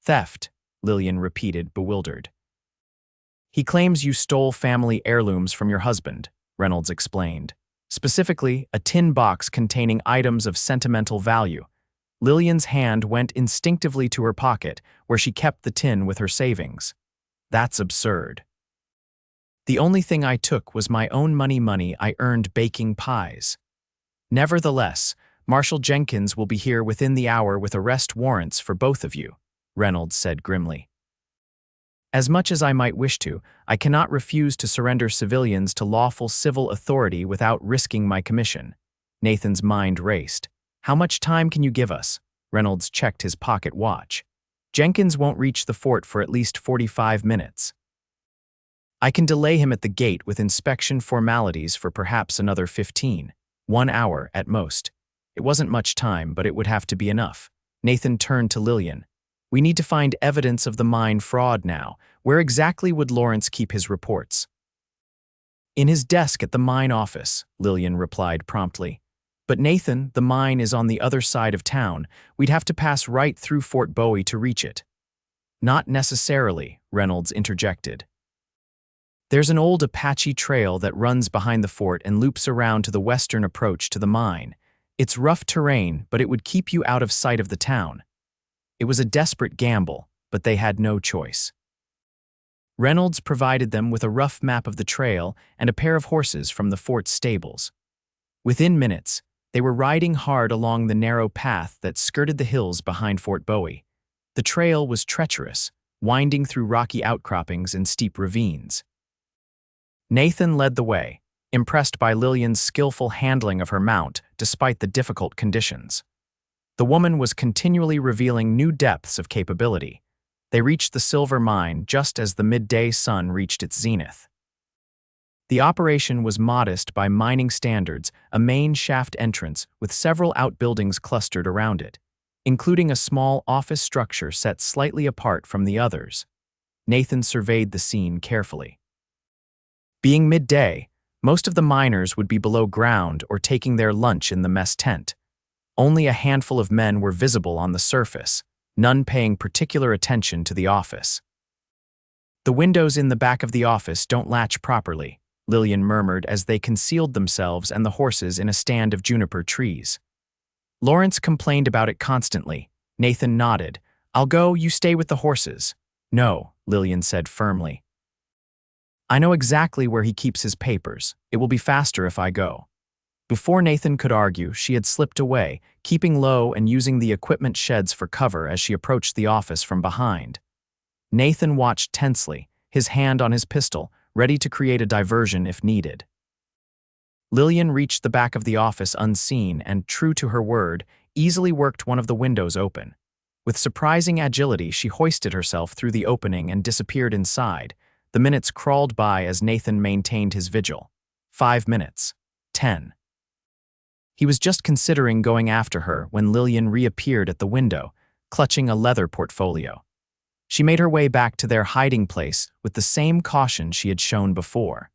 "Theft," Lillian repeated, bewildered. "He claims you stole family heirlooms from your husband," Reynolds explained. "Specifically, a tin box containing items of sentimental value." Lillian's hand went instinctively to her pocket, where she kept the tin with her savings. "That's absurd." "The only thing I took was my own money I earned baking pies." "Nevertheless, Marshal Jenkins will be here within the hour with arrest warrants for both of you," Reynolds said grimly. "As much as I might wish to, I cannot refuse to surrender civilians to lawful civil authority without risking my commission." Nathan's mind raced. "How much time can you give us?" Reynolds checked his pocket watch. "Jenkins won't reach the fort for at least 45 minutes. I can delay him at the gate with inspection formalities for perhaps another 15. 1 hour at most." It wasn't much time, but it would have to be enough. Nathan turned to Lillian. "We need to find evidence of the mine fraud now. Where exactly would Lawrence keep his reports?" "In his desk at the mine office," Lillian replied promptly. "But Nathan, the mine is on the other side of town. We'd have to pass right through Fort Bowie to reach it." "Not necessarily," Reynolds interjected. "There's an old Apache trail that runs behind the fort and loops around to the western approach to the mine. It's rough terrain, but it would keep you out of sight of the town." It was a desperate gamble, but they had no choice. Reynolds provided them with a rough map of the trail and a pair of horses from the fort's stables. Within minutes, they were riding hard along the narrow path that skirted the hills behind Fort Bowie. The trail was treacherous, winding through rocky outcroppings and steep ravines. Nathan led the way, impressed by Lillian's skillful handling of her mount despite the difficult conditions. The woman was continually revealing new depths of capability. They reached the silver mine just as the midday sun reached its zenith. The operation was modest by mining standards, a main shaft entrance with several outbuildings clustered around it, including a small office structure set slightly apart from the others. Nathan surveyed the scene carefully. Being midday, most of the miners would be below ground or taking their lunch in the mess tent. Only a handful of men were visible on the surface, none paying particular attention to the office. "The windows in the back of the office don't latch properly," Lillian murmured as they concealed themselves and the horses in a stand of juniper trees. "Lawrence complained about it constantly." Nathan nodded. "I'll go, you stay with the horses." "No," Lillian said firmly. "I know exactly where he keeps his papers. It will be faster if I go." Before Nathan could argue, she had slipped away, keeping low and using the equipment sheds for cover as she approached the office from behind. Nathan watched tensely, his hand on his pistol, ready to create a diversion if needed. Lillian reached the back of the office unseen and, true to her word, easily worked one of the windows open. With surprising agility, she hoisted herself through the opening and disappeared inside. The minutes crawled by as Nathan maintained his vigil. 5 minutes. 10. He was just considering going after her when Lillian reappeared at the window, clutching a leather portfolio. She made her way back to their hiding place with the same caution she had shown before.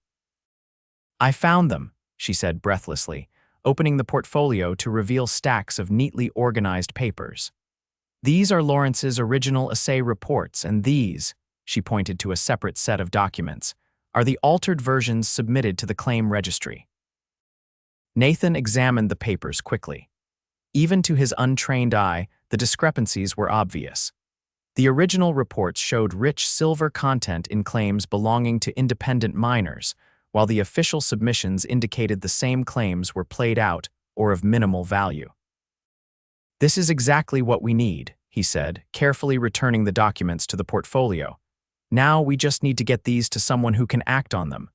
"I found them," she said breathlessly, opening the portfolio to reveal stacks of neatly organized papers. "These are Lawrence's original assay reports, and these," she pointed to a separate set of documents, "are the altered versions submitted to the claim registry." Nathan examined the papers quickly. Even to his untrained eye, the discrepancies were obvious. The original reports showed rich silver content in claims belonging to independent miners, while the official submissions indicated the same claims were played out or of minimal value. "This is exactly what we need," he said, carefully returning the documents to the portfolio. "Now we just need to get these to someone who can act on them."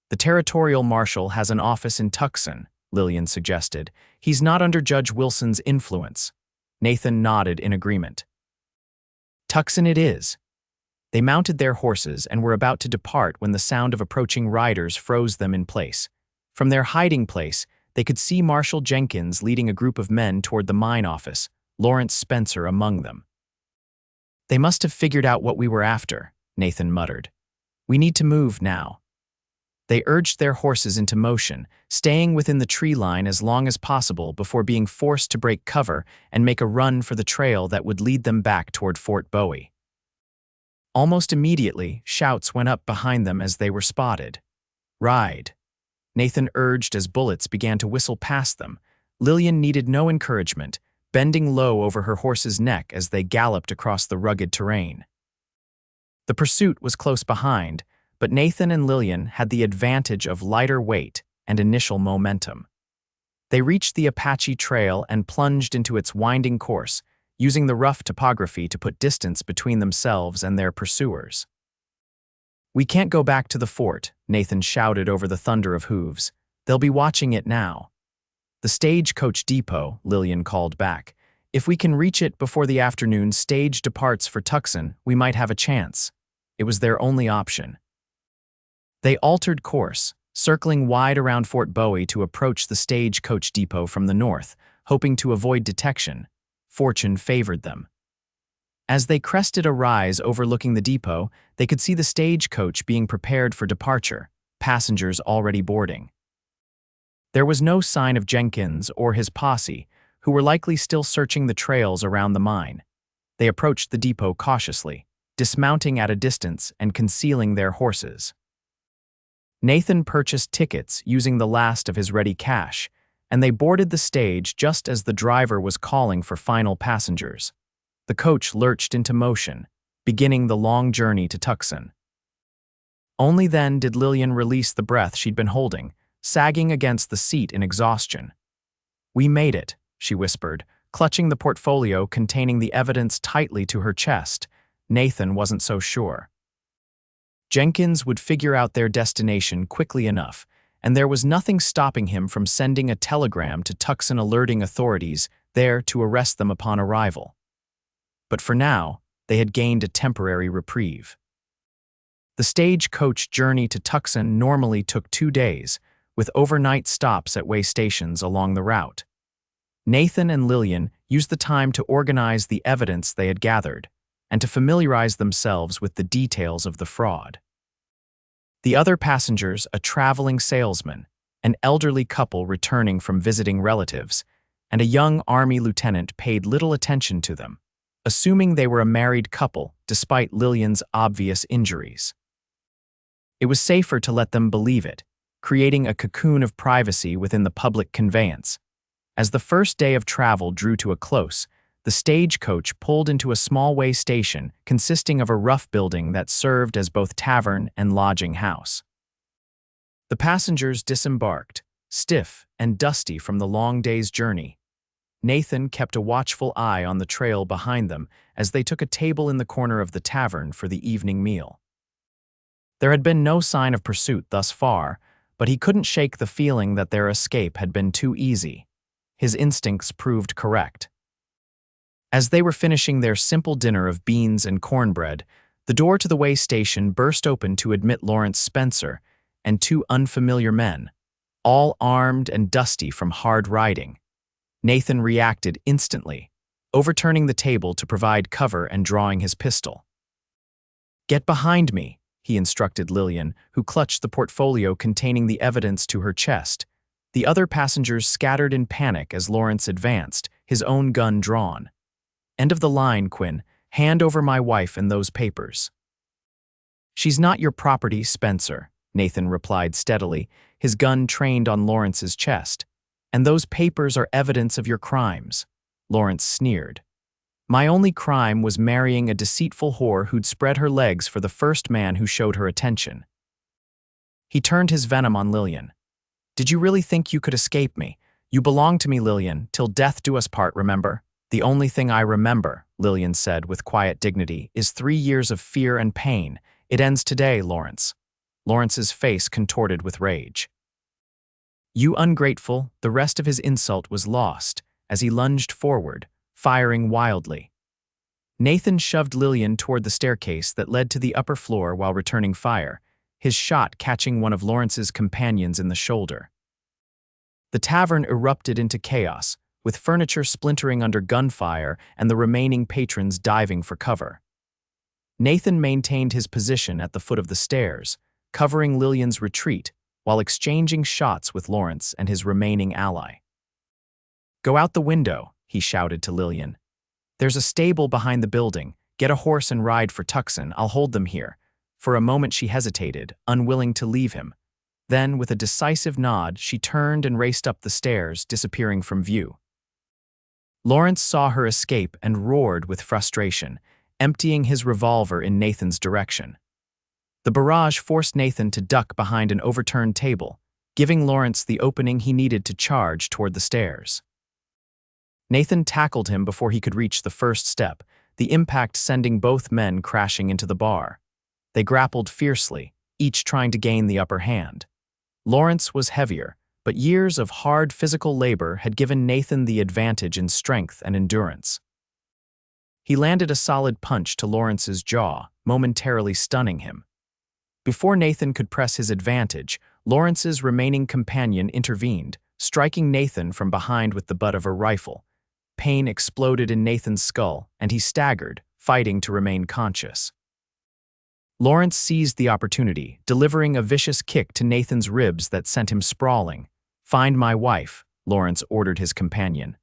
"The territorial marshal has an office in Tucson," Lillian suggested. "He's not under Judge Wilson's influence." Nathan nodded in agreement. Tucson it is. They mounted their horses and were about to depart when the sound of approaching riders froze them in place. From their hiding place, they could see Marshal Jenkins leading a group of men toward the mine office, Lillian Spencer among them. They must have figured out what we were after, Nathan muttered. We need to move now. They urged their horses into motion, staying within the tree line as long as possible before being forced to break cover and make a run for the trail that would lead them back toward Fort Bowie. Almost immediately, shouts went up behind them as they were spotted. Ride, Nathan urged as bullets began to whistle past them. Lillian needed no encouragement, bending low over her horse's neck as they galloped across the rugged terrain. The pursuit was close behind, but Nathan and Lillian had the advantage of lighter weight and initial momentum. They reached the Apache Trail and plunged into its winding course, using the rough topography to put distance between themselves and their pursuers. We can't go back to the fort, Nathan shouted over the thunder of hooves. They'll be watching it now. The stagecoach depot, Lillian called back. If we can reach it before the afternoon stage departs for Tucson, we might have a chance. It was their only option. They altered course, circling wide around Fort Bowie to approach the stagecoach depot from the north, hoping to avoid detection. Fortune favored them. As they crested a rise overlooking the depot, they could see the stagecoach being prepared for departure, passengers already boarding. There was no sign of Jenkins or his posse, who were likely still searching the trails around the mine. They approached the depot cautiously, dismounting at a distance and concealing their horses. Nathan purchased tickets using the last of his ready cash, and they boarded the stage just as the driver was calling for final passengers. The coach lurched into motion, beginning the long journey to Tucson. Only then did Lillian release the breath she'd been holding, sagging against the seat in exhaustion. "We made it," she whispered, clutching the portfolio containing the evidence tightly to her chest. Nathan wasn't so sure. Jenkins would figure out their destination quickly enough, and there was nothing stopping him from sending a telegram to Tucson alerting authorities there to arrest them upon arrival. But for now, they had gained a temporary reprieve. The stagecoach journey to Tucson normally took 2 days, with overnight stops at way stations along the route. Nathan and Lillian used the time to organize the evidence they had gathered, and to familiarize themselves with the details of the fraud. The other passengers, a traveling salesman, an elderly couple returning from visiting relatives, and a young Army lieutenant paid little attention to them, assuming they were a married couple despite Lillian's obvious injuries. It was safer to let them believe it, creating a cocoon of privacy within the public conveyance. As the first day of travel drew to a close, the stagecoach pulled into a small way station consisting of a rough building that served as both tavern and lodging house. The passengers disembarked, stiff and dusty from the long day's journey. Nathan kept a watchful eye on the trail behind them as they took a table in the corner of the tavern for the evening meal. There had been no sign of pursuit thus far, but he couldn't shake the feeling that their escape had been too easy. His instincts proved correct. As they were finishing their simple dinner of beans and cornbread, the door to the way station burst open to admit Lillian Spencer and 2 unfamiliar men, all armed and dusty from hard riding. Nathan reacted instantly, overturning the table to provide cover and drawing his pistol. "Get behind me," he instructed Lillian, who clutched the portfolio containing the evidence to her chest. The other passengers scattered in panic as Lawrence advanced, his own gun drawn. "End of the line, Quinn. Hand over my wife and those papers." "She's not your property, Spencer," Nathan replied steadily, his gun trained on Lawrence's chest. "And those papers are evidence of your crimes," Lawrence sneered. "My only crime was marrying a deceitful whore who'd spread her legs for the first man who showed her attention." He turned his venom on Lillian. "Did you really think you could escape me? You belong to me, Lillian, till death do us part, remember?" "The only thing I remember," Lillian said with quiet dignity, "is 3 years of fear and pain. It ends today, Lawrence." Lawrence's face contorted with rage. "You ungrateful," the rest of his insult was lost as he lunged forward, firing wildly. Nathan shoved Lillian toward the staircase that led to the upper floor while returning fire, his shot catching one of Lawrence's companions in the shoulder. The tavern erupted into chaos, with furniture splintering under gunfire and the remaining patrons diving for cover. Nathan maintained his position at the foot of the stairs, covering Lillian's retreat while exchanging shots with Lawrence and his remaining ally. "Go out the window," he shouted to Lillian. "There's a stable behind the building. Get a horse and ride for Tucson. I'll hold them here." For a moment she hesitated, unwilling to leave him. Then, with a decisive nod, she turned and raced up the stairs, disappearing from view. Lawrence saw her escape and roared with frustration, emptying his revolver in Nathan's direction. The barrage forced Nathan to duck behind an overturned table, giving Lawrence the opening he needed to charge toward the stairs. Nathan tackled him before he could reach the first step, the impact sending both men crashing into the bar. They grappled fiercely, each trying to gain the upper hand. Lawrence was heavier, but years of hard physical labor had given Nathan the advantage in strength and endurance. He landed a solid punch to Lawrence's jaw, momentarily stunning him. Before Nathan could press his advantage, Lawrence's remaining companion intervened, striking Nathan from behind with the butt of a rifle. Pain exploded in Nathan's skull, and he staggered, fighting to remain conscious. Lawrence seized the opportunity, delivering a vicious kick to Nathan's ribs that sent him sprawling. "Find my wife," Lawrence ordered his companion.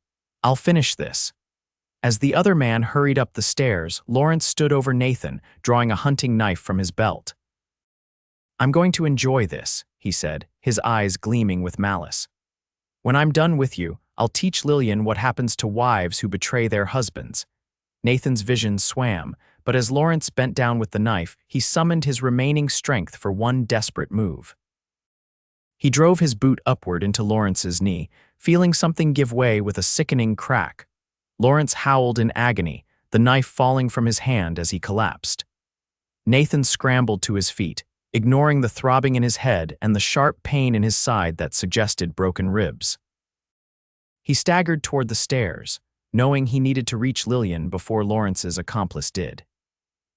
"I'll finish this." As the other man hurried up the stairs, Lawrence stood over Nathan, drawing a hunting knife from his belt. "I'm going to enjoy this," he said, his eyes gleaming with malice. "When I'm done with you, I'll teach Lillian what happens to wives who betray their husbands." Nathan's vision swam, but as Lawrence bent down with the knife, he summoned his remaining strength for one desperate move. He drove his boot upward into Lawrence's knee, feeling something give way with a sickening crack. Lawrence howled in agony, the knife falling from his hand as he collapsed. Nathan scrambled to his feet, ignoring the throbbing in his head and the sharp pain in his side that suggested broken ribs. He staggered toward the stairs, knowing he needed to reach Lillian before Lawrence's accomplice did.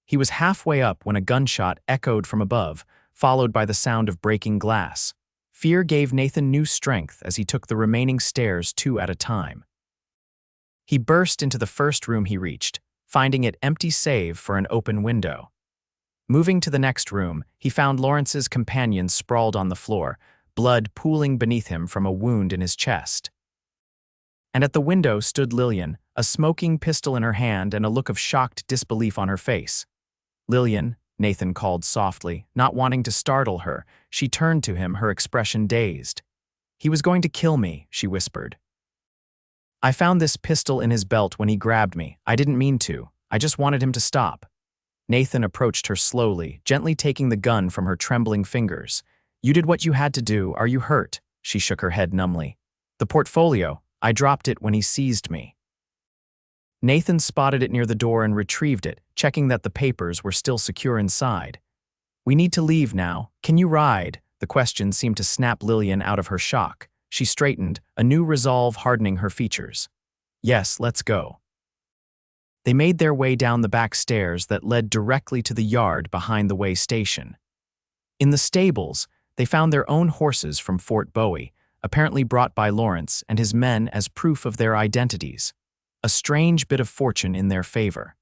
He was halfway up when a gunshot echoed from above, followed by the sound of breaking glass. Fear gave Nathan new strength as he took the remaining stairs 2 at a time. He burst into the first room he reached, finding it empty save for an open window. Moving to the next room, he found Lawrence's companion sprawled on the floor, blood pooling beneath him from a wound in his chest. And at the window stood Lillian, a smoking pistol in her hand and a look of shocked disbelief on her face. "Lillian," Nathan called softly, not wanting to startle her. She turned to him, her expression dazed. "He was going to kill me," she whispered. "I found this pistol in his belt when he grabbed me. I didn't mean to. I just wanted him to stop." Nathan approached her slowly, gently taking the gun from her trembling fingers. "You did what you had to do. Are you hurt?" She shook her head numbly. "The portfolio. I dropped it when he seized me." Nathan spotted it near the door and retrieved it, checking that the papers were still secure inside. "We need to leave now. Can you ride?" The question seemed to snap Lillian out of her shock. She straightened, a new resolve hardening her features. "Yes, let's go." They made their way down the back stairs that led directly to the yard behind the way station. In the stables, they found their own horses from Fort Bowie, apparently brought by Lawrence and his men as proof of their identities, a strange bit of fortune in their favor.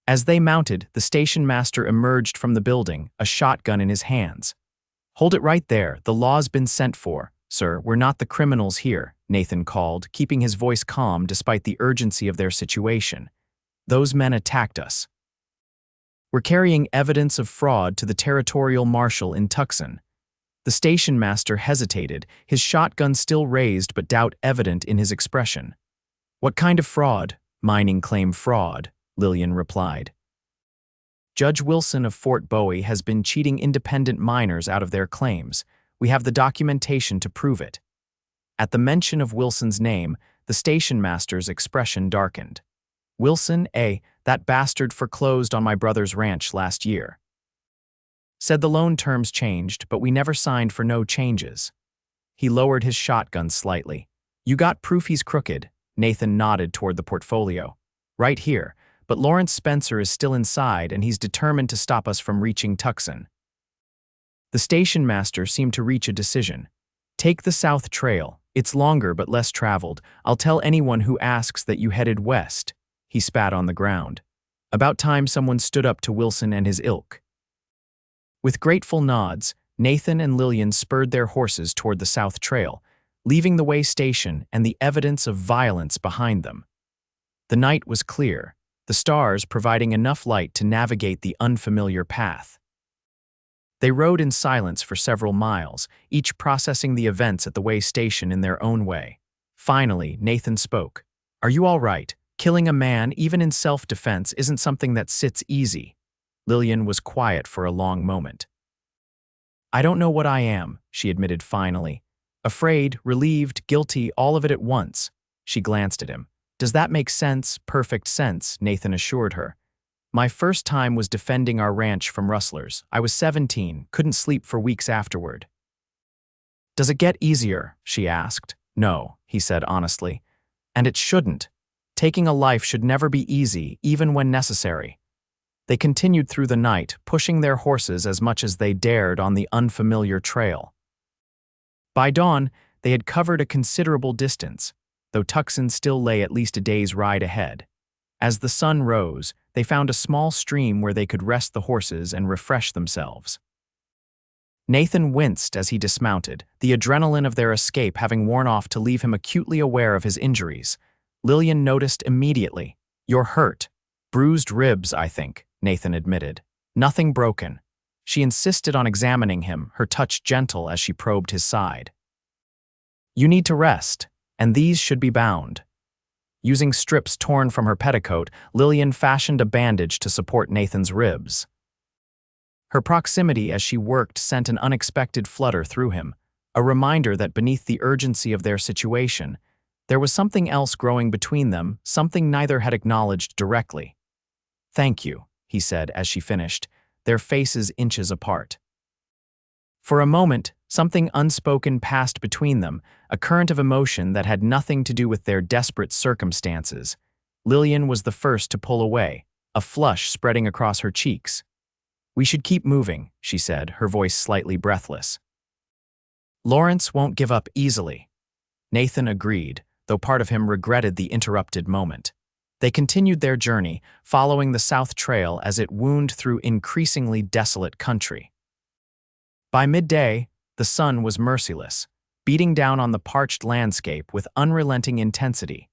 As they mounted, the station master emerged from the building, a shotgun in his hands. "Hold it right there. The law's been sent for, sir. We're not the criminals here," Nathan called, keeping his voice calm despite the urgency of their situation. "Those men attacked us. We're carrying evidence of fraud to the territorial marshal in Tucson." The station master hesitated, his shotgun still raised but doubt evident in his expression. "What kind of fraud?" "Mining claim fraud," Lillian replied. "Judge Wilson of Fort Bowie has been cheating independent miners out of their claims. We have the documentation to prove it." At the mention of Wilson's name, the station master's expression darkened. "Wilson, that bastard foreclosed on my brother's ranch last year. Said the loan terms changed, but we never signed for no changes." He lowered his shotgun slightly. "You got proof he's crooked?" Nathan nodded toward the portfolio. Right here, but Lawrence Spencer is still inside and he's determined to stop us from reaching Tucson. The station master seemed to reach a decision. Take the South Trail. It's longer but less traveled. I'll tell anyone who asks that you headed west. He spat on the ground. About time someone stood up to Wilson and his ilk. With grateful nods, Nathan and Lillian spurred their horses toward the South Trail, leaving the way station and the evidence of violence behind them. The night was clear, the stars providing enough light to navigate the unfamiliar path. They rode in silence for several miles, each processing the events at the way station in their own way. Finally, Nathan spoke. "Are you all right? Killing a man, even in self-defense, isn't something that sits easy." Lillian was quiet for a long moment. "I don't know what I am," she admitted finally. "Afraid, relieved, guilty, all of it at once." She glanced at him. "Does that make sense?" "Perfect sense," Nathan assured her. "My first time was defending our ranch from rustlers. I was 17, couldn't sleep for weeks afterward." "Does it get easier?" she asked. "No," he said honestly. "And it shouldn't. Taking a life should never be easy, even when necessary." They continued through the night, pushing their horses as much as they dared on the unfamiliar trail. By dawn, they had covered a considerable distance, though Tucson still lay at least a day's ride ahead. As the sun rose, they found a small stream where they could rest the horses and refresh themselves. Nathan winced as he dismounted, the adrenaline of their escape having worn off to leave him acutely aware of his injuries. Lillian noticed immediately. "You're hurt. Bruised ribs, I think," Nathan admitted. "Nothing broken." She insisted on examining him, her touch gentle as she probed his side. "You need to rest, and these should be bound." Using strips torn from her petticoat, Lillian fashioned a bandage to support Nathan's ribs. Her proximity as she worked sent an unexpected flutter through him, a reminder that beneath the urgency of their situation, there was something else growing between them, something neither had acknowledged directly. "Thank you," he said as she finished, their faces inches apart. For a moment, something unspoken passed between them, a current of emotion that had nothing to do with their desperate circumstances. Lillian was the first to pull away, a flush spreading across her cheeks. "We should keep moving," she said, her voice slightly breathless. "Lawrence won't give up easily." Nathan agreed, though part of him regretted the interrupted moment. They continued their journey, following the South Trail as it wound through increasingly desolate country. By midday, the sun was merciless, beating down on the parched landscape with unrelenting intensity.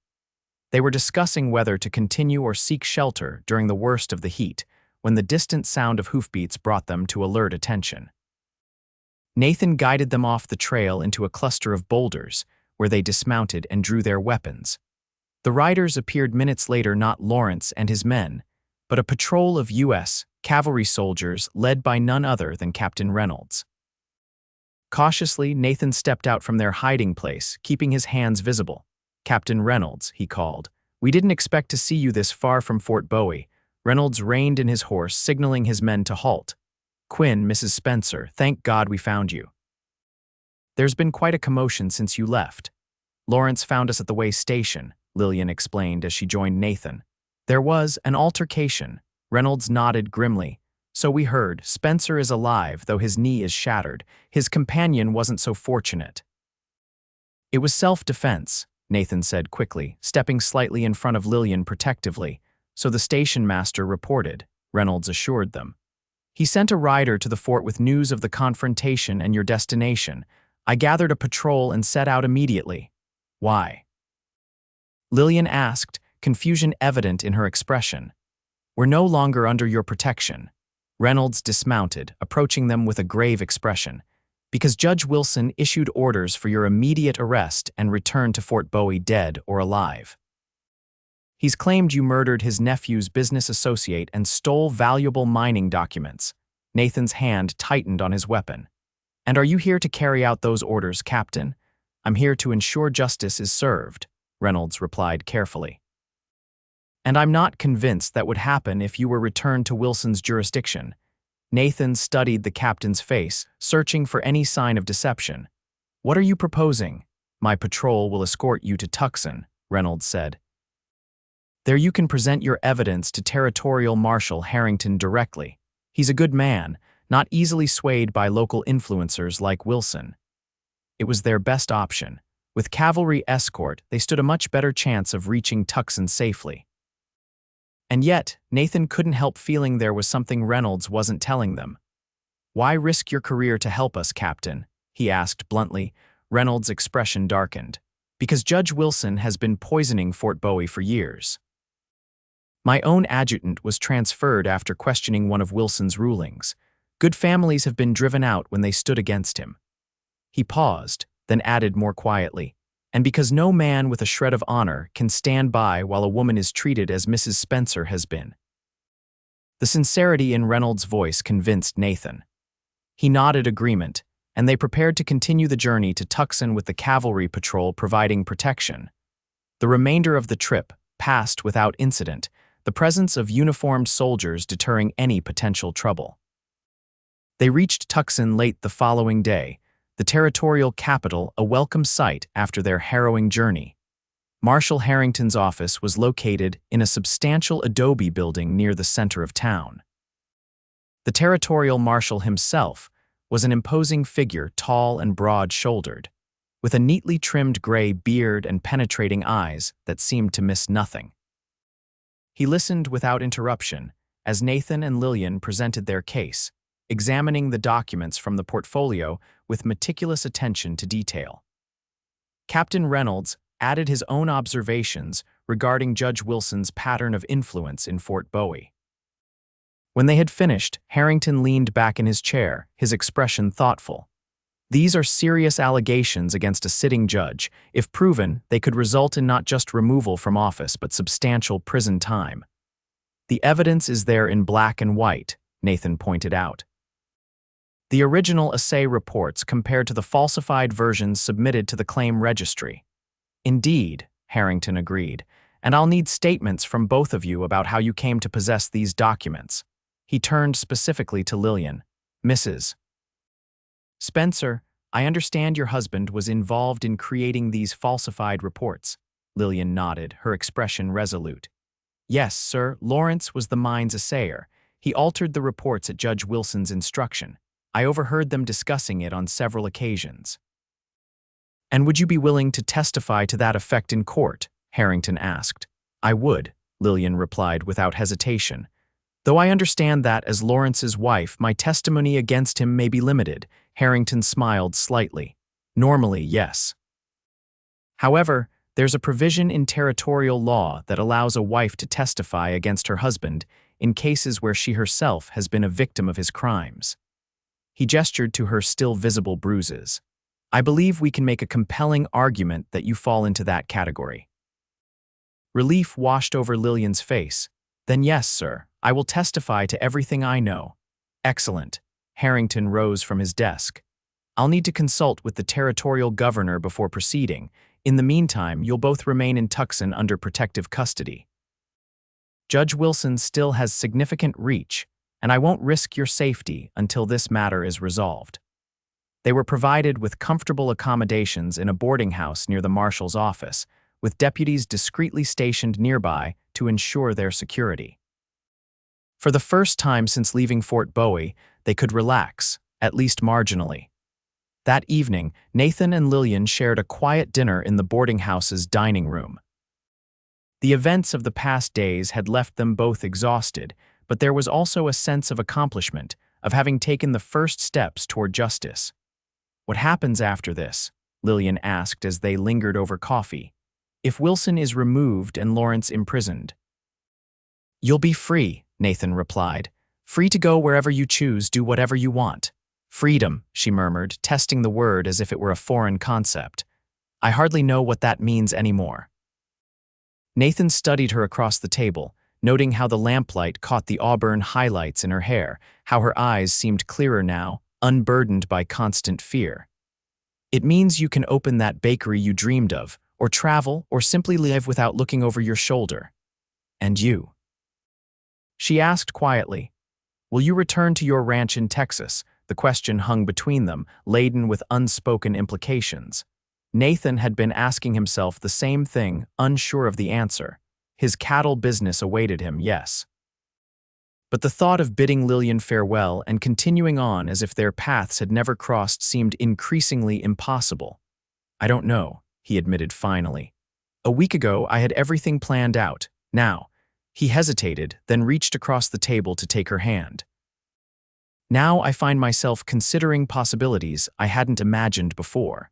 They were discussing whether to continue or seek shelter during the worst of the heat, when the distant sound of hoofbeats brought them to alert attention. Nathan guided them off the trail into a cluster of boulders, where they dismounted and drew their weapons. The riders appeared minutes later, not Lawrence and his men, but a patrol of U.S. cavalry soldiers led by none other than Captain Reynolds. Cautiously, Nathan stepped out from their hiding place, keeping his hands visible. "Captain Reynolds," he called. "We didn't expect to see you this far from Fort Bowie." Reynolds reined in his horse, signaling his men to halt. "Quinn, Mrs. Spencer, thank God we found you. There's been quite a commotion since you left." "Lawrence found us at the way station," Lillian explained as she joined Nathan. "There was an altercation." Reynolds nodded grimly. "So we heard. Spencer is alive, though his knee is shattered. His companion wasn't so fortunate." "It was self-defense," Nathan said quickly, stepping slightly in front of Lillian protectively. "So the station master reported," Reynolds assured them. "He sent a rider to the fort with news of the confrontation and your destination. I gathered a patrol and set out immediately." "Why?" Lillian asked, confusion evident in her expression. "We're no longer under your protection." Reynolds dismounted, approaching them with a grave expression. "Because Judge Wilson issued orders for your immediate arrest and return to Fort Bowie dead or alive. He's claimed you murdered his nephew's business associate and stole valuable mining documents." Nathan's hand tightened on his weapon. "And are you here to carry out those orders, Captain?" "I'm here to ensure justice is served," Reynolds replied carefully. "And I'm not convinced that would happen if you were returned to Wilson's jurisdiction." Nathan studied the captain's face, searching for any sign of deception. "What are you proposing?" "My patrol will escort you to Tucson," Reynolds said. "There you can present your evidence to Territorial Marshal Harrington directly. He's a good man, not easily swayed by local influencers like Wilson." It was their best option. With cavalry escort, they stood a much better chance of reaching Tucson safely. And yet, Nathan couldn't help feeling there was something Reynolds wasn't telling them. "Why risk your career to help us, Captain?" he asked bluntly. Reynolds' expression darkened. "Because Judge Wilson has been poisoning Fort Bowie for years. My own adjutant was transferred after questioning one of Wilson's rulings. Good families have been driven out when they stood against him." He paused, then added more quietly, "And because no man with a shred of honor can stand by while a woman is treated as Mrs. Spencer has been." The sincerity in Reynolds' voice convinced Nathan. He nodded agreement, and they prepared to continue the journey to Tucson with the cavalry patrol providing protection. The remainder of the trip passed without incident, the presence of uniformed soldiers deterring any potential trouble. They reached Tucson late the following day, the territorial capital a welcome sight after their harrowing journey. Marshal Harrington's office was located in a substantial adobe building near the center of town. The territorial marshal himself was an imposing figure, tall and broad-shouldered, with a neatly trimmed gray beard and penetrating eyes that seemed to miss nothing. He listened without interruption as Nathan and Lillian presented their case, examining the documents from the portfolio with meticulous attention to detail. Captain Reynolds added his own observations regarding Judge Wilson's pattern of influence in Fort Bowie. When they had finished, Harrington leaned back in his chair, his expression thoughtful. "These are serious allegations against a sitting judge. If proven, they could result in not just removal from office but substantial prison time." "The evidence is there in black and white," Nathan pointed out. "The original assay reports compared to the falsified versions submitted to the claim registry." "Indeed," Harrington agreed, "and I'll need statements from both of you about how you came to possess these documents." He turned specifically to Lillian. "Mrs. Spencer, I understand your husband was involved in creating these falsified reports." Lillian nodded, her expression resolute. "Yes, sir, Lawrence was the mine's assayer. He altered the reports at Judge Wilson's instruction. I overheard them discussing it on several occasions." "And would you be willing to testify to that effect in court?" Harrington asked. "I would," Lillian replied without hesitation. "Though I understand that, as Lawrence's wife, my testimony against him may be limited." Harrington smiled slightly. "Normally, yes. However, there's a provision in territorial law that allows a wife to testify against her husband in cases where she herself has been a victim of his crimes." He gestured to her still visible bruises. "I believe we can make a compelling argument that you fall into that category." Relief washed over Lillian's face. "Then yes, sir, I will testify to everything I know." "Excellent." Harrington rose from his desk. "I'll need to consult with the territorial governor before proceeding. In the meantime, you'll both remain in Tucson under protective custody. Judge Wilson still has significant reach, and I won't risk your safety until this matter is resolved." They were provided with comfortable accommodations in a boarding house near the marshal's office, with deputies discreetly stationed nearby to ensure their security. For the first time since leaving Fort Bowie, they could relax, at least marginally. That evening, Nathan and Lillian shared a quiet dinner in the boarding house's dining room. The events of the past days had left them both exhausted, but there was also a sense of accomplishment, of having taken the first steps toward justice. "What happens after this?" Lillian asked as they lingered over coffee. "If Wilson is removed and Lawrence imprisoned?" "You'll be free," Nathan replied. "Free to go wherever you choose, do whatever you want." "Freedom," she murmured, testing the word as if it were a foreign concept. "I hardly know what that means anymore." Nathan studied her across the table, noting how the lamplight caught the auburn highlights in her hair, how her eyes seemed clearer now, unburdened by constant fear. "It means you can open that bakery you dreamed of, or travel, or simply live without looking over your shoulder." "And you?" she asked quietly. "Will you return to your ranch in Texas?" The question hung between them, laden with unspoken implications. Nathan had been asking himself the same thing, unsure of the answer. His cattle business awaited him, yes. But the thought of bidding Lillian farewell and continuing on as if their paths had never crossed seemed increasingly impossible. "I don't know," he admitted finally. "A week ago, I had everything planned out. Now," he hesitated, then reached across the table to take her hand. "Now I find myself considering possibilities I hadn't imagined before."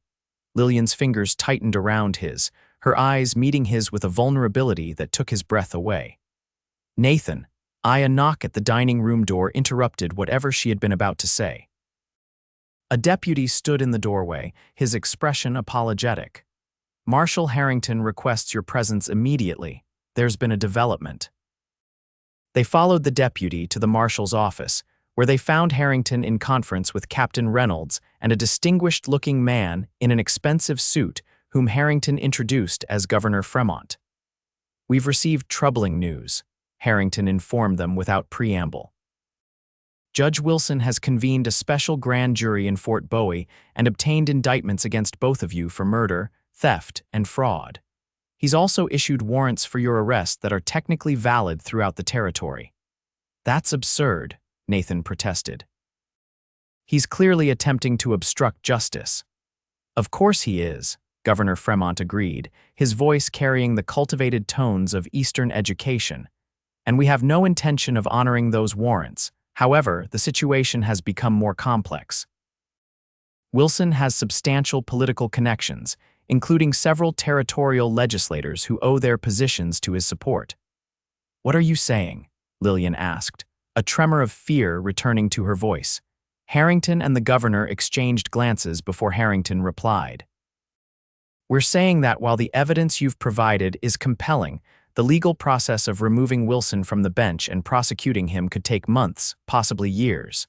Lillian's fingers tightened around his, her eyes meeting his with a vulnerability that took his breath away. "Nathan," a knock at the dining room door interrupted whatever she had been about to say. A deputy stood in the doorway, his expression apologetic. "Marshal Harrington requests your presence immediately. There's been a development." They followed the deputy to the marshal's office, where they found Harrington in conference with Captain Reynolds and a distinguished-looking man in an expensive suit whom Harrington introduced as Governor Fremont. "We've received troubling news," Harrington informed them without preamble. "Judge Wilson has convened a special grand jury in Fort Bowie and obtained indictments against both of you for murder, theft, and fraud. He's also issued warrants for your arrest that are technically valid throughout the territory." "That's absurd," Nathan protested. "He's clearly attempting to obstruct justice." "Of course he is," Governor Fremont agreed, his voice carrying the cultivated tones of Eastern education. "And we have no intention of honoring those warrants. However, the situation has become more complex. Wilson has substantial political connections, including several territorial legislators who owe their positions to his support." "What are you saying?" Lillian asked, a tremor of fear returning to her voice. Harrington and the governor exchanged glances before Harrington replied. "We're saying that while the evidence you've provided is compelling, the legal process of removing Wilson from the bench and prosecuting him could take months, possibly years.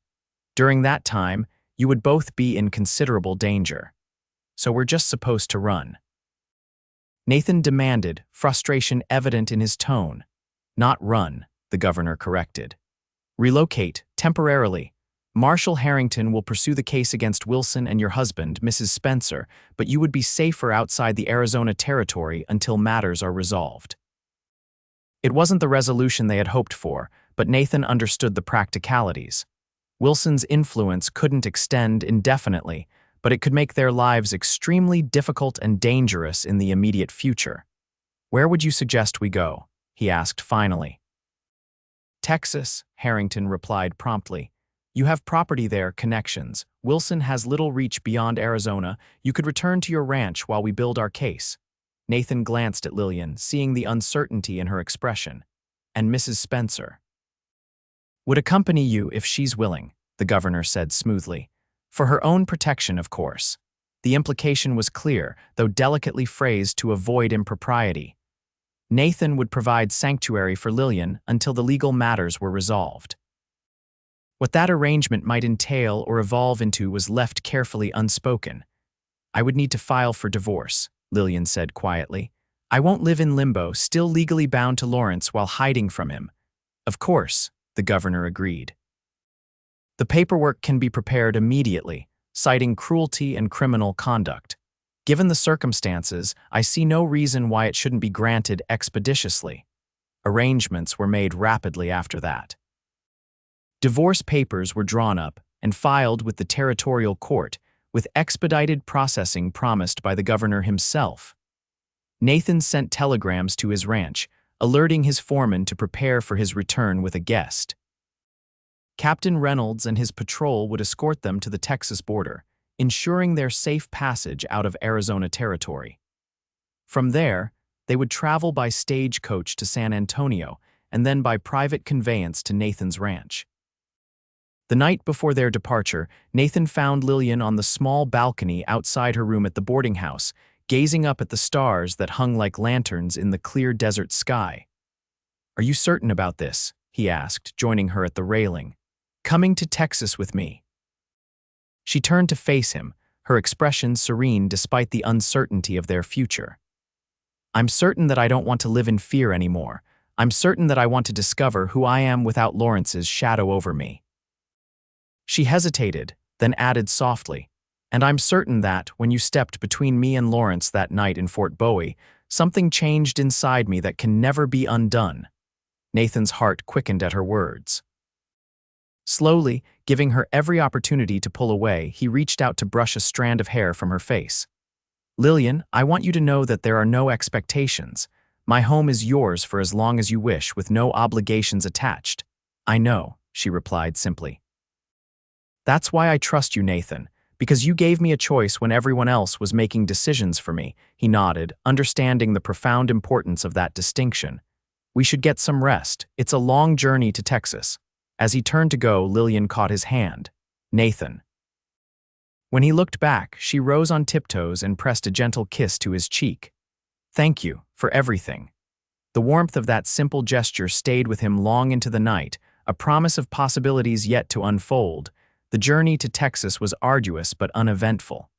During that time, you would both be in considerable danger. So we're just supposed to run." Nathan demanded, frustration evident in his tone. "Not run," the governor corrected. "Relocate, temporarily. Marshal Harrington will pursue the case against Wilson and your husband, Mrs. Spencer, but you would be safer outside the Arizona territory until matters are resolved." It wasn't the resolution they had hoped for, but Nathan understood the practicalities. Wilson's influence couldn't extend indefinitely, but it could make their lives extremely difficult and dangerous in the immediate future. "Where would you suggest we go?" he asked finally. "Texas," Harrington replied promptly. "You have property there, connections. Wilson has little reach beyond Arizona. You could return to your ranch while we build our case." Nathan glanced at Lillian, seeing the uncertainty in her expression. "And Mrs. Spencer?" "Would accompany you if she's willing," the governor said smoothly. "For her own protection, of course." The implication was clear, though delicately phrased to avoid impropriety. Nathan would provide sanctuary for Lillian until the legal matters were resolved. What that arrangement might entail or evolve into was left carefully unspoken. "I would need to file for divorce," Lillian said quietly. "I won't live in limbo, still legally bound to Lawrence while hiding from him." "Of course," the governor agreed. "The paperwork can be prepared immediately, citing cruelty and criminal conduct. Given the circumstances, I see no reason why it shouldn't be granted expeditiously." Arrangements were made rapidly after that. Divorce papers were drawn up and filed with the territorial court, with expedited processing promised by the governor himself. Nathan sent telegrams to his ranch, alerting his foreman to prepare for his return with a guest. Captain Reynolds and his patrol would escort them to the Texas border, ensuring their safe passage out of Arizona territory. From there, they would travel by stagecoach to San Antonio and then by private conveyance to Nathan's ranch. The night before their departure, Nathan found Lillian on the small balcony outside her room at the boarding house, gazing up at the stars that hung like lanterns in the clear desert sky. "Are you certain about this?" he asked, joining her at the railing. "Coming to Texas with me?" She turned to face him, her expression serene despite the uncertainty of their future. "I'm certain that I don't want to live in fear anymore. I'm certain that I want to discover who I am without Lawrence's shadow over me." She hesitated, then added softly, And I'm certain that, when you stepped between me and Lawrence that night in Fort Bowie, something changed inside me that can never be undone." Nathan's heart quickened at her words. Slowly, giving her every opportunity to pull away, he reached out to brush a strand of hair from her face. "Lillian, I want you to know that there are no expectations. My home is yours for as long as you wish, with no obligations attached." "I know," she replied simply. "That's why I trust you, Nathan, because you gave me a choice when everyone else was making decisions for me." He nodded, understanding the profound importance of that distinction. "We should get some rest. It's a long journey to Texas." As he turned to go, Lillian caught his hand. "Nathan." When he looked back, she rose on tiptoes and pressed a gentle kiss to his cheek. "Thank you for everything." The warmth of that simple gesture stayed with him long into the night, a promise of possibilities yet to unfold. The journey to Texas was arduous but uneventful.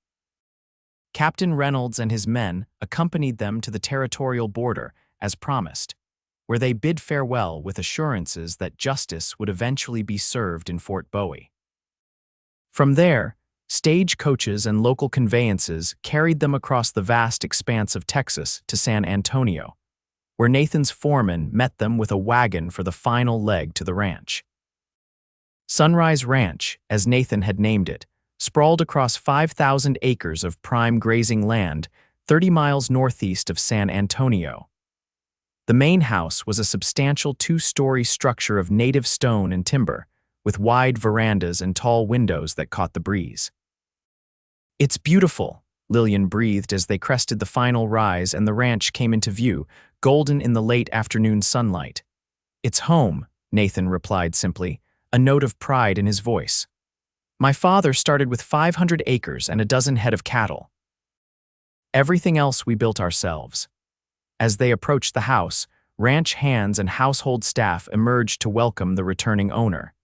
Captain Reynolds and his men accompanied them to the territorial border, as promised, where they bid farewell with assurances that justice would eventually be served in Fort Bowie. From there, stagecoaches and local conveyances carried them across the vast expanse of Texas to San Antonio, where Nathan's foreman met them with a wagon for the final leg to the ranch. Sunrise Ranch, as Nathan had named it, sprawled across 5,000 acres of prime grazing land 30 miles northeast of San Antonio. The main house was a substantial 2-story structure of native stone and timber, with wide verandas and tall windows that caught the breeze. "It's beautiful," Lillian breathed as they crested the final rise and the ranch came into view, golden in the late afternoon sunlight. "It's home," Nathan replied simply, a note of pride in his voice. "My father started with 500 acres and a dozen head of cattle. Everything else we built ourselves." As they approached the house, ranch hands and household staff emerged to welcome the returning owner.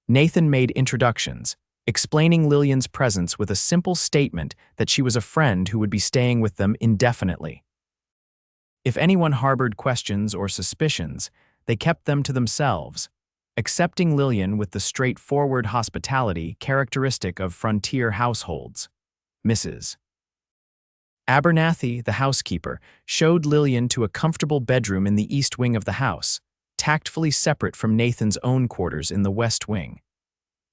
Nathan made introductions, explaining Lillian's presence with a simple statement that she was a friend who would be staying with them indefinitely. If anyone harbored questions or suspicions, they kept them to themselves, accepting Lillian with the straightforward hospitality characteristic of frontier households. Mrs. Abernathy, the housekeeper, showed Lillian to a comfortable bedroom in the east wing of the house, tactfully separate from Nathan's own quarters in the west wing.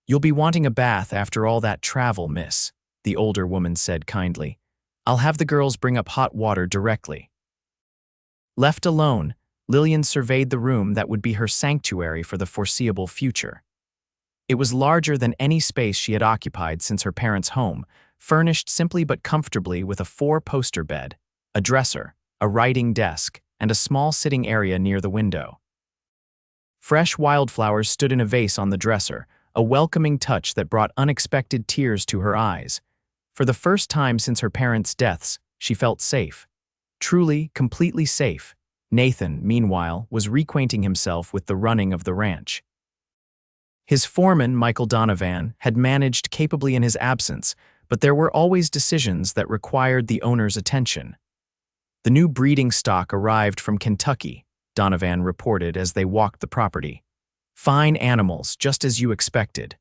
"You'll be wanting a bath after all that travel, miss," the older woman said kindly. "I'll have the girls bring up hot water directly." Left alone, Lillian surveyed the room that would be her sanctuary for the foreseeable future. It was larger than any space she had occupied since her parents' home, furnished simply but comfortably with a 4-poster bed, a dresser, a writing desk, and a small sitting area near the window. Fresh wildflowers stood in a vase on the dresser, a welcoming touch that brought unexpected tears to her eyes. For the first time since her parents' deaths, she felt safe. Truly, completely safe. Nathan, meanwhile, was reacquainting himself with the running of the ranch. His foreman, Michael Donovan, had managed capably in his absence, but there were always decisions that required the owner's attention. "The new breeding stock arrived from Kentucky," Donovan reported as they walked the property. "Fine animals, just as you expected.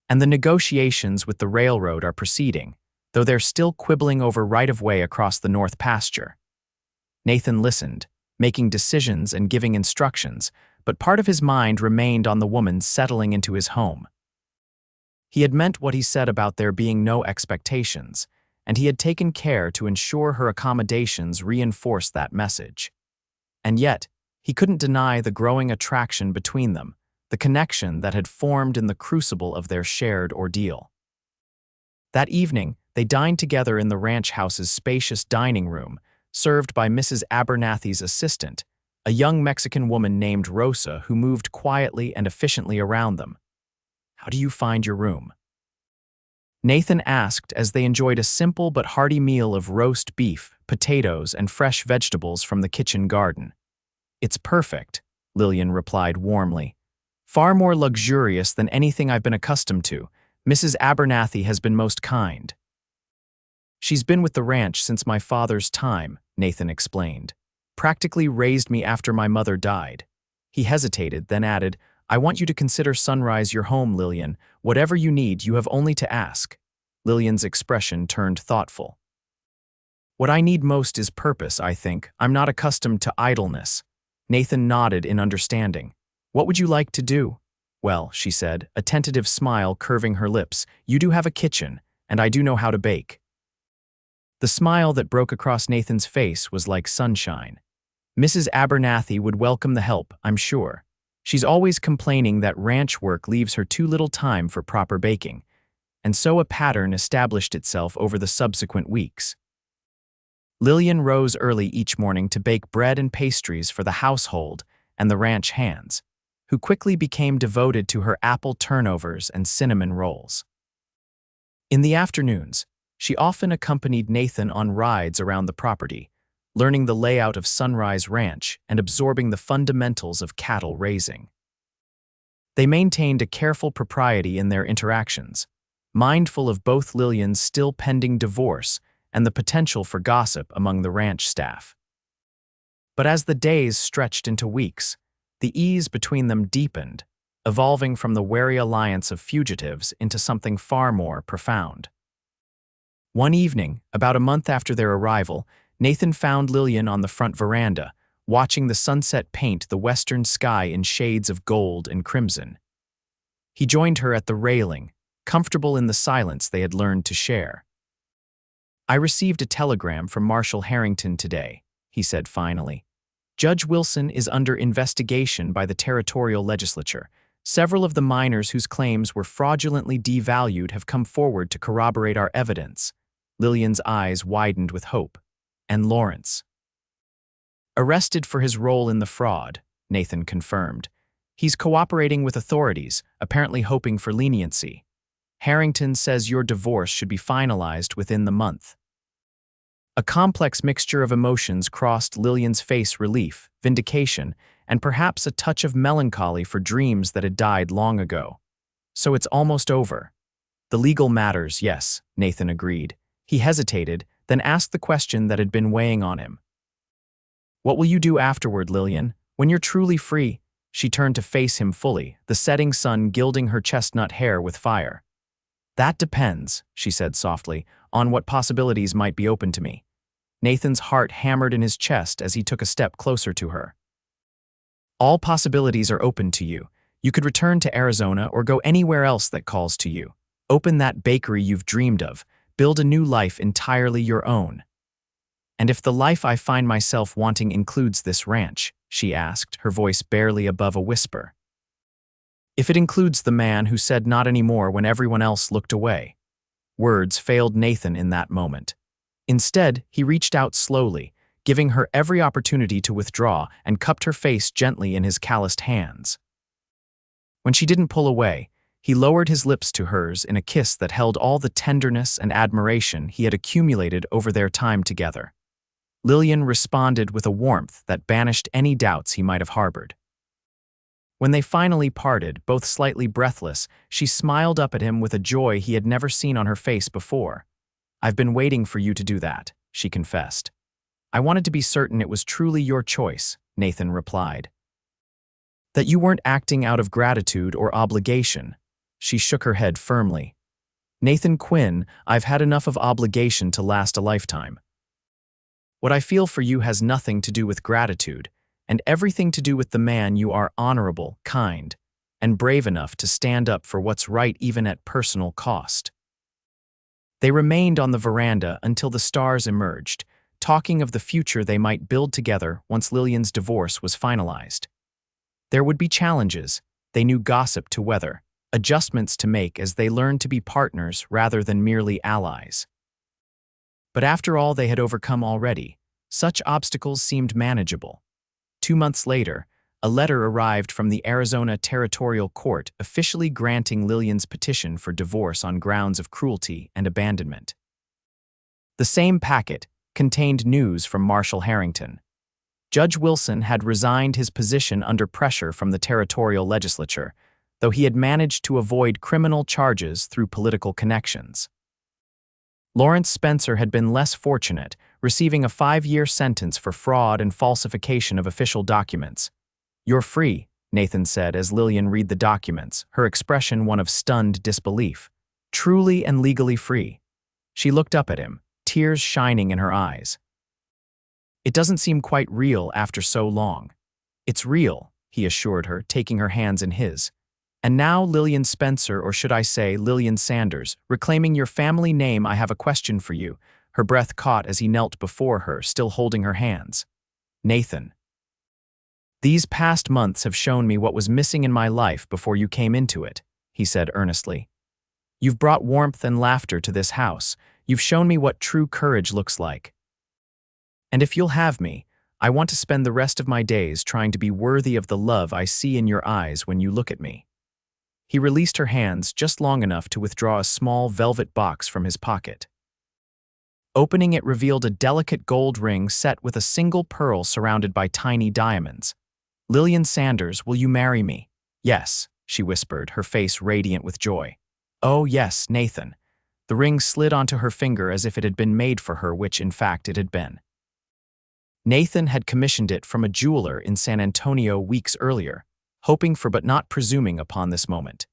And the negotiations with the railroad are proceeding, though they're still quibbling over right-of-way across the north pasture." Nathan listened, making decisions and giving instructions, but part of his mind remained on the woman settling into his home. He had meant what he said about there being no expectations, and he had taken care to ensure her accommodations reinforced that message. And yet, he couldn't deny the growing attraction between them, the connection that had formed in the crucible of their shared ordeal. That evening, they dined together in the ranch house's spacious dining room, served by Mrs. Abernathy's assistant, a young Mexican woman named Rosa who moved quietly and efficiently around them. "How do you find your room?" Nathan asked as they enjoyed a simple but hearty meal of roast beef, potatoes, and fresh vegetables from the kitchen garden. "It's perfect," Lillian replied warmly. "Far more luxurious than anything I've been accustomed to. Mrs. Abernathy has been most kind." "She's been with the ranch since my father's time," Nathan explained. "Practically raised me after my mother died." He hesitated, then added, "I want you to consider Sunrise your home, Lillian. Whatever you need, you have only to ask." Lillian's expression turned thoughtful. What I need most is purpose, I think. I'm not accustomed to idleness. Nathan nodded in understanding. What would you like to do? Well, she said, a tentative smile curving her lips, you do have a kitchen, and I do know how to bake. The smile that broke across Nathan's face was like sunshine. Mrs. Abernathy would welcome the help, I'm sure. She's always complaining that ranch work leaves her too little time for proper baking, and so a pattern established itself over the subsequent weeks. Lillian rose early each morning to bake bread and pastries for the household and the ranch hands, who quickly became devoted to her apple turnovers and cinnamon rolls. In the afternoons, she often accompanied Nathan on rides around the property, learning the layout of Sunrise Ranch and absorbing the fundamentals of cattle raising. They maintained a careful propriety in their interactions, mindful of both Lillian's still pending divorce and the potential for gossip among the ranch staff. But as the days stretched into weeks, the ease between them deepened, evolving from the wary alliance of fugitives into something far more profound. One evening, about a month after their arrival, Nathan found Lillian on the front veranda, watching the sunset paint the western sky in shades of gold and crimson. He joined her at the railing, comfortable in the silence they had learned to share. I received a telegram from Marshal Harrington today, he said finally. Judge Wilson is under investigation by the territorial legislature. Several of the miners whose claims were fraudulently devalued have come forward to corroborate our evidence. Lillian's eyes widened with hope. And Lawrence. Arrested for his role in the fraud, Nathan confirmed. He's cooperating with authorities, apparently hoping for leniency. Harrington says your divorce should be finalized within the month. A complex mixture of emotions crossed Lillian's face: relief, vindication, and perhaps a touch of melancholy for dreams that had died long ago. So it's almost over. The legal matters, yes, Nathan agreed. He hesitated, then asked the question that had been weighing on him. What will you do afterward, Lillian? When you're truly free? She turned to face him fully, the setting sun gilding her chestnut hair with fire. That depends, she said softly, on what possibilities might be open to me. Nathan's heart hammered in his chest as he took a step closer to her. All possibilities are open to you. You could return to Arizona or go anywhere else that calls to you. Open that bakery you've dreamed of. Build a new life entirely your own. And if the life I find myself wanting includes this ranch, she asked, her voice barely above a whisper. If it includes the man who said not anymore when everyone else looked away. Words failed Nathan in that moment. Instead, he reached out slowly, giving her every opportunity to withdraw, and cupped her face gently in his calloused hands. When she didn't pull away, he lowered his lips to hers in a kiss that held all the tenderness and admiration he had accumulated over their time together. Lillian responded with a warmth that banished any doubts he might have harbored. When they finally parted, both slightly breathless, she smiled up at him with a joy he had never seen on her face before. I've been waiting for you to do that, she confessed. I wanted to be certain it was truly your choice, Nathan replied. That you weren't acting out of gratitude or obligation. She shook her head firmly. Nathan Quinn, I've had enough of obligation to last a lifetime. What I feel for you has nothing to do with gratitude, and everything to do with the man you are: honorable, kind, and brave enough to stand up for what's right even at personal cost. They remained on the veranda until the stars emerged, talking of the future they might build together once Lillian's divorce was finalized. There would be challenges, they knew, gossip to weather, adjustments to make as they learned to be partners rather than merely allies. But after all they had overcome already, such obstacles seemed manageable. 2 months later, a letter arrived from the Arizona Territorial Court officially granting Lillian's petition for divorce on grounds of cruelty and abandonment. The same packet contained news from Marshal Harrington. Judge Wilson had resigned his position under pressure from the territorial legislature, though he had managed to avoid criminal charges through political connections. Lawrence Spencer had been less fortunate, receiving a 5-year sentence for fraud and falsification of official documents. You're free, Nathan said as Lillian read the documents, her expression one of stunned disbelief. Truly and legally free. She looked up at him, tears shining in her eyes. It doesn't seem quite real after so long. It's real, he assured her, taking her hands in his. And now, Lillian Spencer, or should I say Lillian Sanders, reclaiming your family name, I have a question for you. Her breath caught as he knelt before her, still holding her hands. Nathan. These past months have shown me what was missing in my life before you came into it, he said earnestly. You've brought warmth and laughter to this house. You've shown me what true courage looks like. And if you'll have me, I want to spend the rest of my days trying to be worthy of the love I see in your eyes when you look at me. He released her hands just long enough to withdraw a small velvet box from his pocket. Opening it revealed a delicate gold ring set with a single pearl surrounded by tiny diamonds. Lillian Sanders, will you marry me? Yes, she whispered, her face radiant with joy. Oh yes, Nathan. The ring slid onto her finger as if it had been made for her, which in fact it had been. Nathan had commissioned it from a jeweler in San Antonio weeks earlier, hoping for but not presuming upon this moment.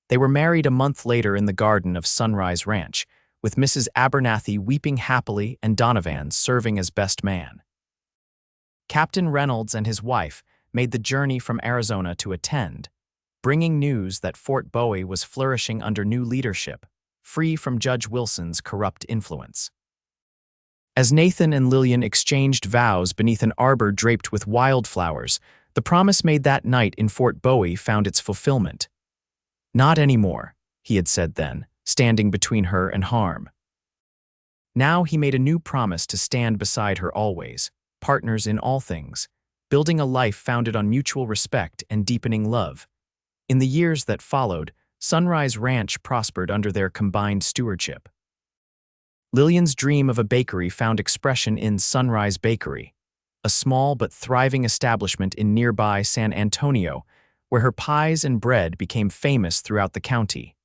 They were married a month later in the garden of Sunrise Ranch, with Mrs. Abernathy weeping happily and Donovan serving as best man. Captain Reynolds and his wife made the journey from Arizona to attend, bringing news that Fort Bowie was flourishing under new leadership, free from Judge Wilson's corrupt influence. As Nathan and Lillian exchanged vows beneath an arbor draped with wildflowers, the promise made that night in Fort Bowie found its fulfillment. Not anymore, he had said then, standing between her and harm. Now he made a new promise to stand beside her always, partners in all things, building a life founded on mutual respect and deepening love. In the years that followed, Sunrise Ranch prospered under their combined stewardship. Lillian's dream of a bakery found expression in Sunrise Bakery, a small but thriving establishment in nearby San Antonio, where her pies and bread became famous throughout the county.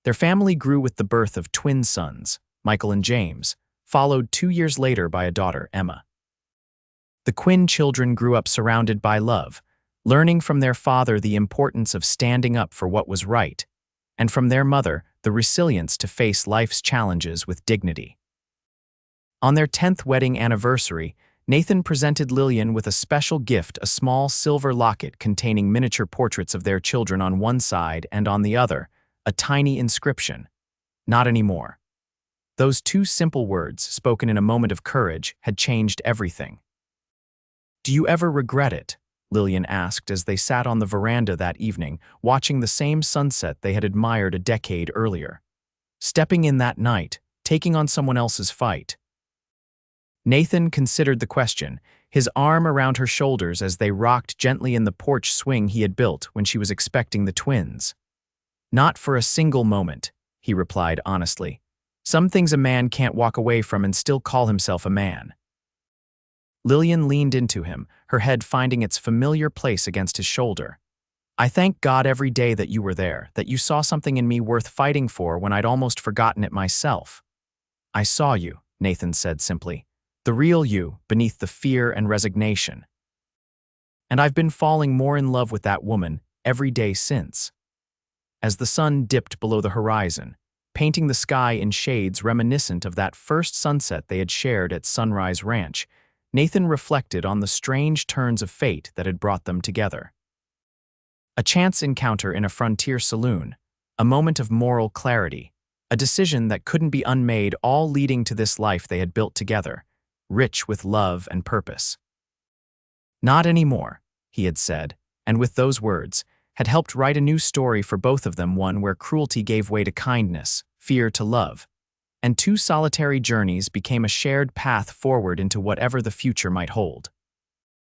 Their family grew with the birth of twin sons, Michael and James, followed 2 years later by a daughter, Emma. The Quinn children grew up surrounded by love, learning from their father the importance of standing up for what was right, and from their mother the resilience to face life's challenges with dignity. On their 10th wedding anniversary, Nathan presented Lillian with a special gift, a small silver locket containing miniature portraits of their children on one side and on the other, a tiny inscription, "Not anymore." Those two simple words, spoken in a moment of courage, had changed everything. "Do you ever regret it?" Lillian asked as they sat on the veranda that evening, watching the same sunset they had admired a decade earlier. Stepping in that night, taking on someone else's fight. Nathan considered the question, his arm around her shoulders as they rocked gently in the porch swing he had built when she was expecting the twins. "Not for a single moment," he replied honestly. "Some things a man can't walk away from and still call himself a man." Lillian leaned into him, her head finding its familiar place against his shoulder. "I thank God every day that you were there, that you saw something in me worth fighting for when I'd almost forgotten it myself." "I saw you," Nathan said simply. "The real you, beneath the fear and resignation. And I've been falling more in love with that woman every day since." As the sun dipped below the horizon, painting the sky in shades reminiscent of that first sunset they had shared at Sunrise Ranch, Nathan reflected on the strange turns of fate that had brought them together. A chance encounter in a frontier saloon, a moment of moral clarity, a decision that couldn't be unmade, all leading to this life they had built together, rich with love and purpose. "Not anymore," he had said, and with those words, had helped write a new story for both of them, one where cruelty gave way to kindness, fear to love, and two solitary journeys became a shared path forward into whatever the future might hold.